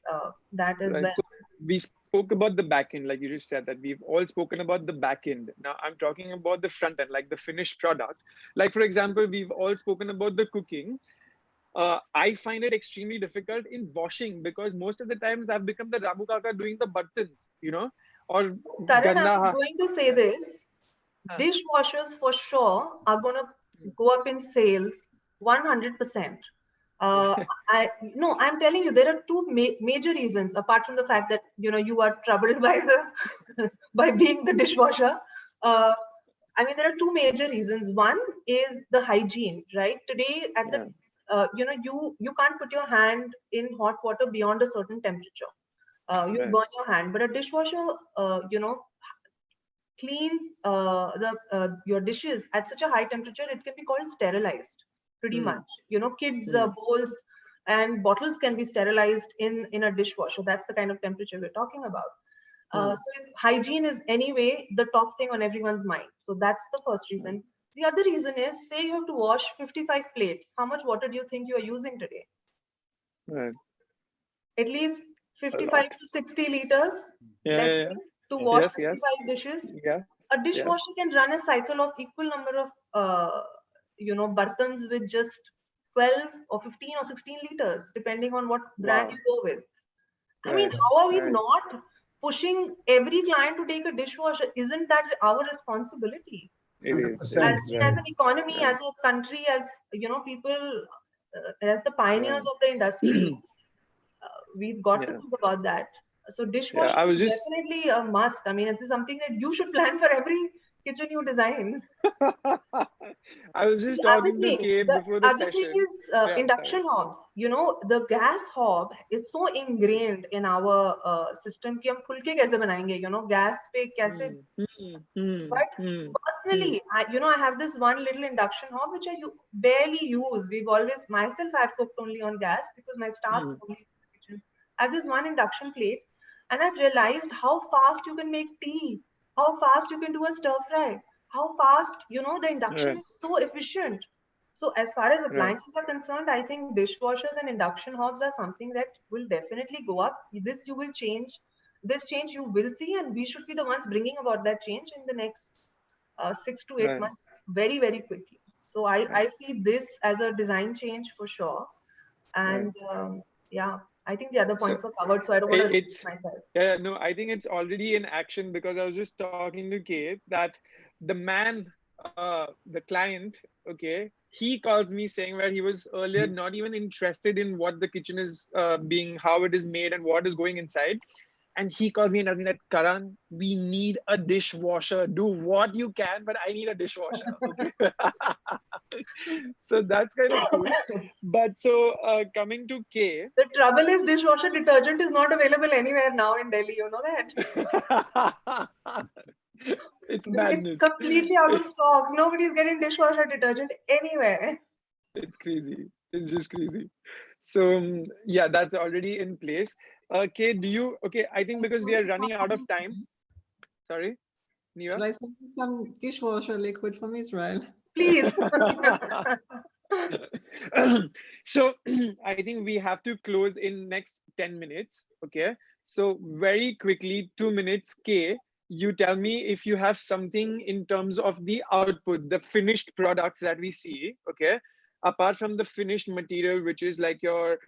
that as well. So we spoke about the back end, like you just said that we've all spoken about the back end. Now I'm talking about the front end, like the finished product. Like for example, we've all spoken about the cooking. I find it extremely difficult in washing because most of the times I've become the Ramu Kaka doing the buttons, or Karan, I was ganda. going to say this. Dishwashers for sure are going to go up in sales 100%. I'm telling you, there are two major reasons apart from the fact that you are troubled by the by being the dishwasher. I mean, there are two major reasons. One is the hygiene, right? Today, at the you can't put your hand in hot water beyond a certain temperature. You burn your hand, but a dishwasher, cleans your dishes at such a high temperature, it can be called sterilized pretty much. Kids bowls and bottles can be sterilized in a dishwasher. That's the kind of temperature we're talking about. So hygiene is anyway the top thing on everyone's mind. So that's the first reason. The other reason is, say you have to wash 55 plates. How much water do you think you are using today? Right. At least 55 to 60 liters, let's say, to wash 55 dishes. A dishwasher can run a cycle of equal number of bartans with just 12 or 15 or 16 liters, depending on what brand you go with. I mean, how are we not pushing every client to take a dishwasher? Isn't that our responsibility? It is. As an economy, as a country, as people, as the pioneers of the industry, we've got to think about that. So dishwasher is definitely a must. I mean, it is something that you should plan for every kitchen you design. I was just talking to Kay before the other session. thing is induction hobs. The gas hob is so ingrained in our system कि हम खुल के कैसे बनाएंगे, gas पे कैसे. But personally, I have this one little induction hob which I barely use. I've cooked only on gas because my staff only in the kitchen. I have this one induction plate, and I've realized how fast you can make tea, how fast you can do a stir fry, how fast, the induction is so efficient. So as far as appliances are concerned, I think dishwashers and induction hobs are something that will definitely go up. This change you will see, and we should be the ones bringing about that change in the next 6 to 8 months, very, very quickly. So I see this as a design change for sure. And I think the other points were covered, so I don't want to repeat myself. No, I think it's already in action because I was just talking to Kate that the man, the client, he calls me saying where he was earlier not even interested in what the kitchen is how it is made and what is going inside. And he calls me and tells me that, Karan, we need a dishwasher. Do what you can, but I need a dishwasher. So that's kind of cool. But so coming to Kay. The trouble is dishwasher detergent is not available anywhere now in Delhi. You know that? It's madness. It's completely out of stock. Nobody's getting dishwasher detergent anywhere. It's crazy. It's just crazy. So that's already in place. Kay, I think because we are running out of time. Sorry, Niva? Shall I send you some dishwasher liquid from Israel? Please. So I think we have to close in next 10 minutes. Okay. So very quickly, 2 minutes, Kay, you tell me if you have something in terms of the output, the finished products that we see. Okay. Apart from the finished material, which is like your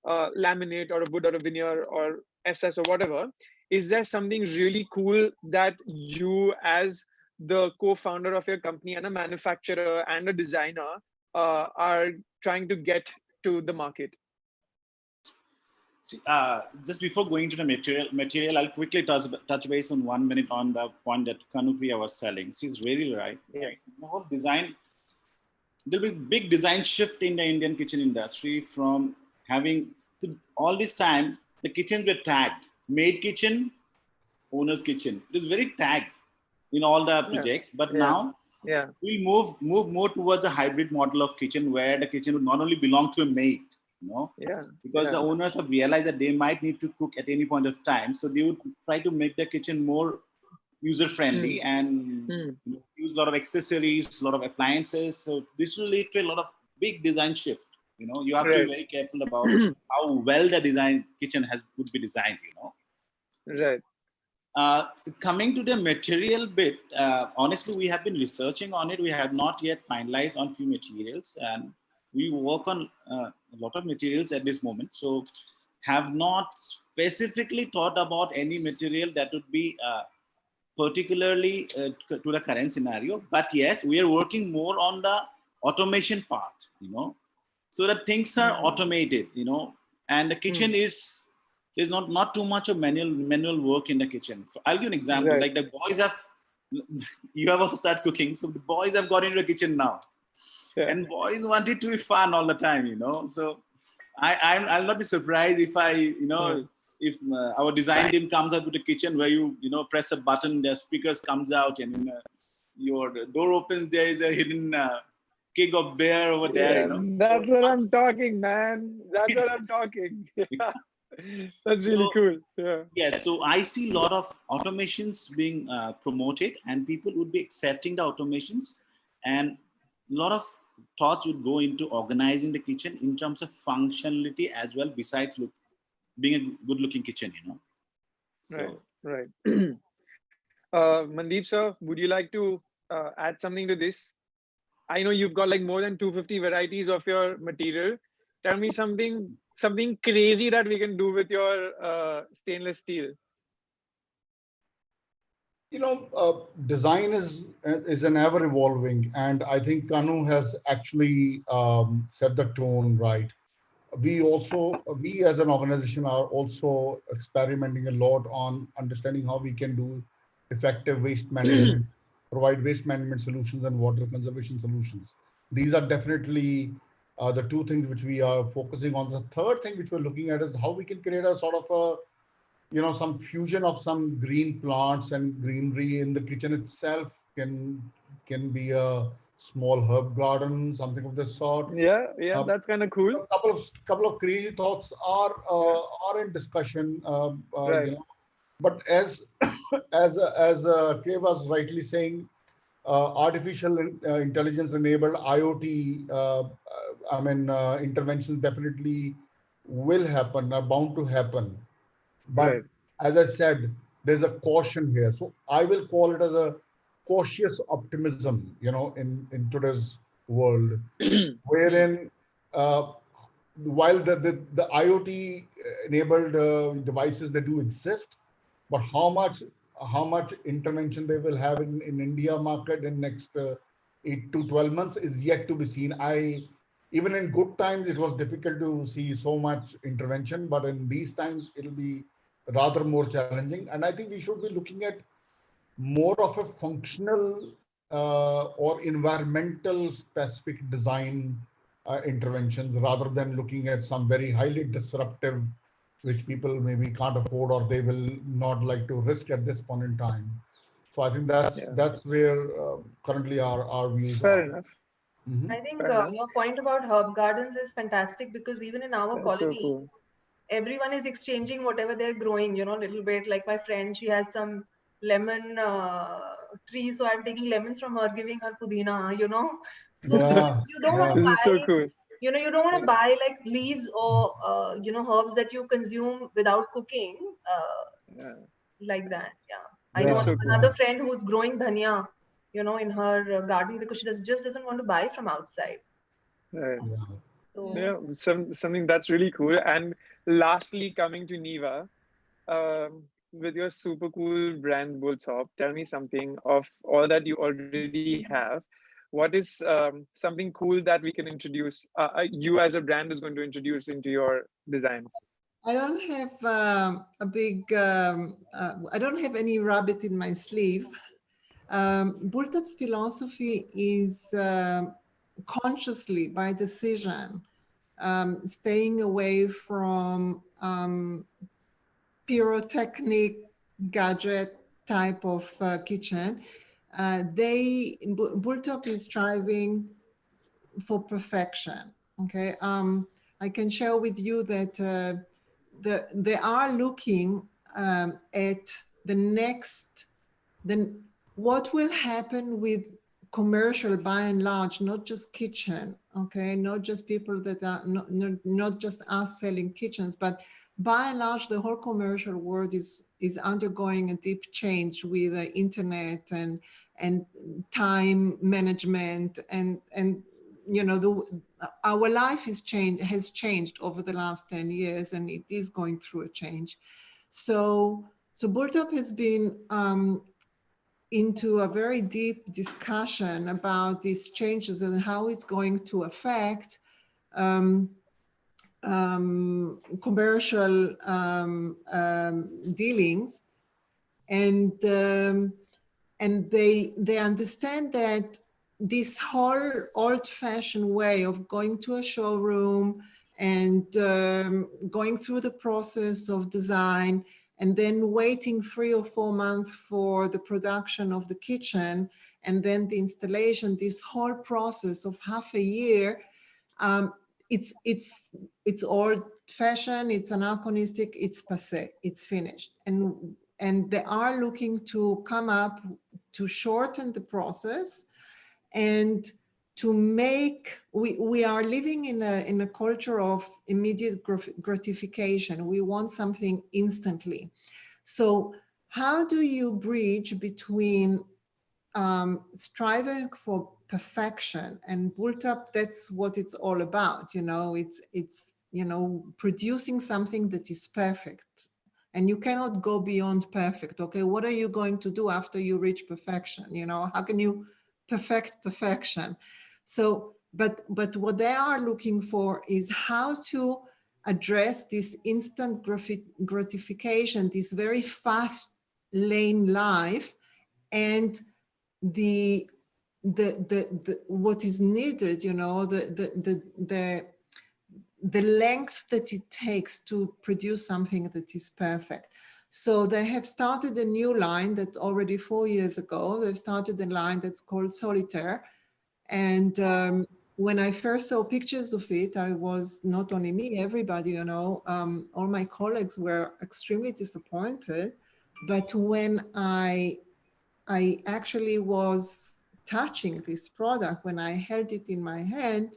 laminate or a wood or a veneer or SS or whatever, is there something really cool that you as the co-founder of your company and a manufacturer and a designer are trying to get to the market? See, just before going to the material, I'll quickly touch base on 1 minute on the point that Kanupriya was telling. She's really right. Yes. The whole design, there'll be big design shift in the Indian kitchen industry from having all this time, the kitchens were tagged, maid kitchen, owner's kitchen. It is very tagged in all the projects, but now we move more towards a hybrid model of kitchen where the kitchen would not only belong to a maid, because the owners have realized that they might need to cook at any point of time. So they would try to make the kitchen more user-friendly and use a lot of accessories, a lot of appliances. So this will lead to a lot of big design shift. You have to be very careful about how well the kitchen would be designed, Right. Coming to the material bit, honestly, we have been researching on it. We have not yet finalized on few materials, and we work on a lot of materials at this moment. So have not specifically thought about any material that would be particularly to the current scenario. But yes, we are working more on the automation part, so that things are automated, and the kitchen is there's not too much of manual work in the kitchen. So I'll give an example. Right. Like the boys have, you have also started cooking, so the boys have got into the kitchen now, and boys want it to be fun all the time, So I'll not be surprised if if our design team comes up with a kitchen where you press a button, the speakers comes out, and your door opens, there is a hidden keg of beer over there, That's what I'm talking, man. That's what I'm talking. That's really cool. Yeah. Yes, so I see a lot of automations being promoted, and people would be accepting the automations, and a lot of thoughts would go into organizing the kitchen in terms of functionality as well, besides being a good-looking kitchen, So, Right. Mandeep sir, would you like to add something to this? I know you've got like more than 250 varieties of your material. Tell me something crazy that we can do with your stainless steel. Design is an ever evolving, and I think Kanu has actually set the tone right. We as an organization are also experimenting a lot on understanding how we can do effective waste management, provide waste management solutions and water conservation solutions. These are definitely the two things which we are focusing on. The third thing which we're looking at is how we can create a sort of a some fusion of some green plants and greenery in the kitchen itself. Can be a small herb garden, something of this sort. Yeah, that's kind of cool. A couple of crazy thoughts are in discussion. Right. But as Kay was rightly saying, artificial intelligence enabled IoT, interventions definitely will happen, are bound to happen. But as I said, there's a caution here. So I will call it as a cautious optimism, in today's world, wherein while the IoT enabled devices, they do exist, but how much intervention they will have in India market in next 8 to 12 months is yet to be seen. Even in good times, it was difficult to see so much intervention, but in these times, it'll be rather more challenging. And I think we should be looking at more of a functional or environmental specific design interventions rather than looking at some very highly disruptive, which people maybe can't afford or they will not like to risk at this point in time. So I think that's where currently our views Fair are. enough. I think your point about herb gardens is fantastic, because even in our That's colony, so cool. everyone is exchanging whatever they're growing, a little bit. Like my friend, she has some lemon tree, so I'm taking lemons from her, giving her pudina, So because you don't want to This is so buy, cool. you don't want to buy like leaves or herbs that you consume without cooking, like that. Yeah, I know So another friend who's growing dhania, in her garden, because she just doesn't want to buy from outside. Right. So, Something that's really cool. And lastly, coming to Niva, with your super cool brand Bulltop, tell me something of all that you already have. What is something cool that we can introduce? You as a brand is going to introduce into your designs. I don't have I don't have any rabbit in my sleeve. Bulltop's philosophy is consciously, by decision, staying away from pyrotechnic gadget type of kitchen. Bulltop is striving for perfection. Okay, I can share with you that they are looking at what will happen with commercial, by and large, not just kitchen, okay, not just people that are not just us selling kitchens, but by and large, the whole commercial world is is undergoing a deep change with the internet and time management and you know, our life has changed over the last 10 years, and it is going through a change. So Bultop has been into a very deep discussion about these changes and how it's going to affect commercial dealings, and they understand that this whole old-fashioned way of going to a showroom and going through the process of design and then waiting 3 or 4 months for the production of the kitchen and then the installation, this whole process of half a year, it's old-fashioned, it's anachronistic, it's passé, it's finished, and they are looking to come up to shorten the process and to make, we are living in a culture of immediate gratification. We want something instantly. So how do you bridge between striving for perfection, and Bultop, that's what it's all about, you know, it's you know, producing something that is perfect, and you cannot go beyond perfect. Okay, what are you going to do after you reach perfection? You know, how can you perfect perfection? So but what they are looking for is how to address this instant gratification, this very fast lane life, and the what is needed, you know, the length that it takes to produce something that is perfect. So they have started a new line that already 4 years ago, they've started a line that's called Solitaire. And when I first saw pictures of it, I was, not only me, everybody, you know, all my colleagues were extremely disappointed. But when I actually was touching this product, when I held it in my hand,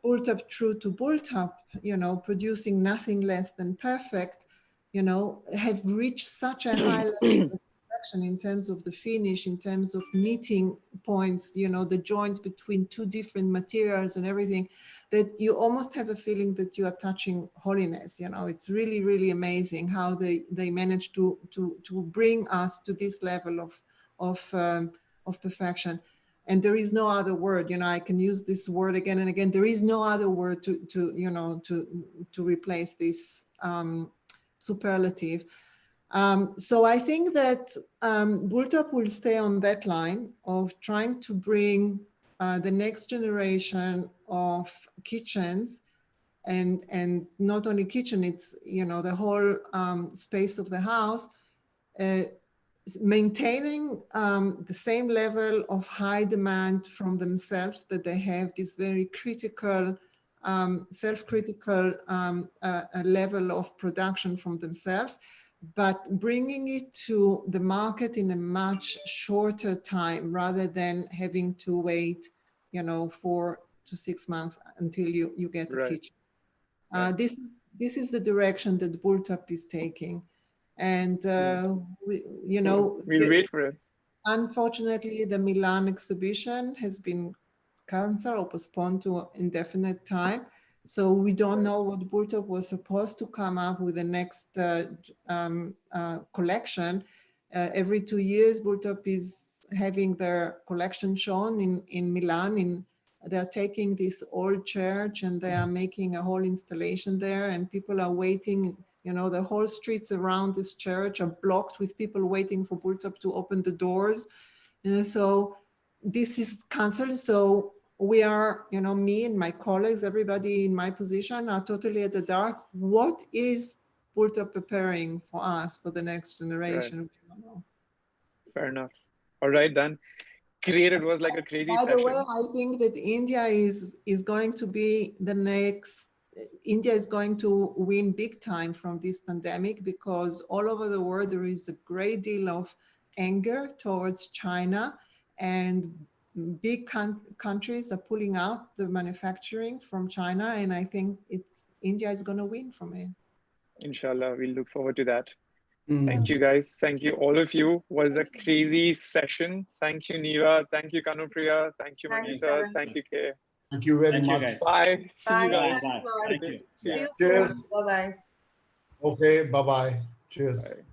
Bultop, true to Bultop, you know, producing nothing less than perfect, you know, have reached such a high level of perfection in terms of the finish, in terms of meeting points, you know, the joints between two different materials and everything, that you almost have a feeling that you are touching holiness. You know, it's really, really amazing how they managed to bring us to this level of perfection. And there is no other word, you know, I can use this word again and again. There is no other word to you know, to replace this superlative. So I think that Bultop will stay on that line of trying to bring the next generation of kitchens, and not only kitchen, it's, you know, the whole space of the house, maintaining the same level of high demand from themselves, that they have this very critical, self-critical level of production from themselves, but bringing it to the market in a much shorter time, rather than having to wait, you know, 4 to 6 months until you get a kitchen. This is the direction that Bultop is taking. And, you know, we'll wait for it. Unfortunately, the Milan exhibition has been canceled or postponed to indefinite time. So we don't know what Bultop was supposed to come up with the next collection. Every 2 years, Bultop is having their collection shown in Milan. They're taking this old church and they are making a whole installation there, and people are waiting. You know, the whole streets around this church are blocked with people waiting for Bultop to open the doors. So this is cancelled. So we are, you know, me and my colleagues, everybody in my position are totally at the dark. What is Bultop preparing for us for the next generation? Right. We don't know. Fair enough. All right, then. Great. It was like a crazy By session. the way, I think that India is going to be the next. India is going to win big time from this pandemic, because all over the world there is a great deal of anger towards China, and big countries are pulling out the manufacturing from China, and I think India is going to win from it. Inshallah, we'll look forward to that. Thank you, guys. Thank you, all of you. Was a crazy session. Thank you, Neera. Thank you, Kanupriya. Thank you, Thanks, Manisa. Karan. Thank you, Kay. Thank you very Thank you, much. guys. Bye. See you Bye. guys. Thanks a lot. Thank you. See Yeah. you soon. Cheers. Bye-bye. Okay, bye-bye. Cheers. Bye.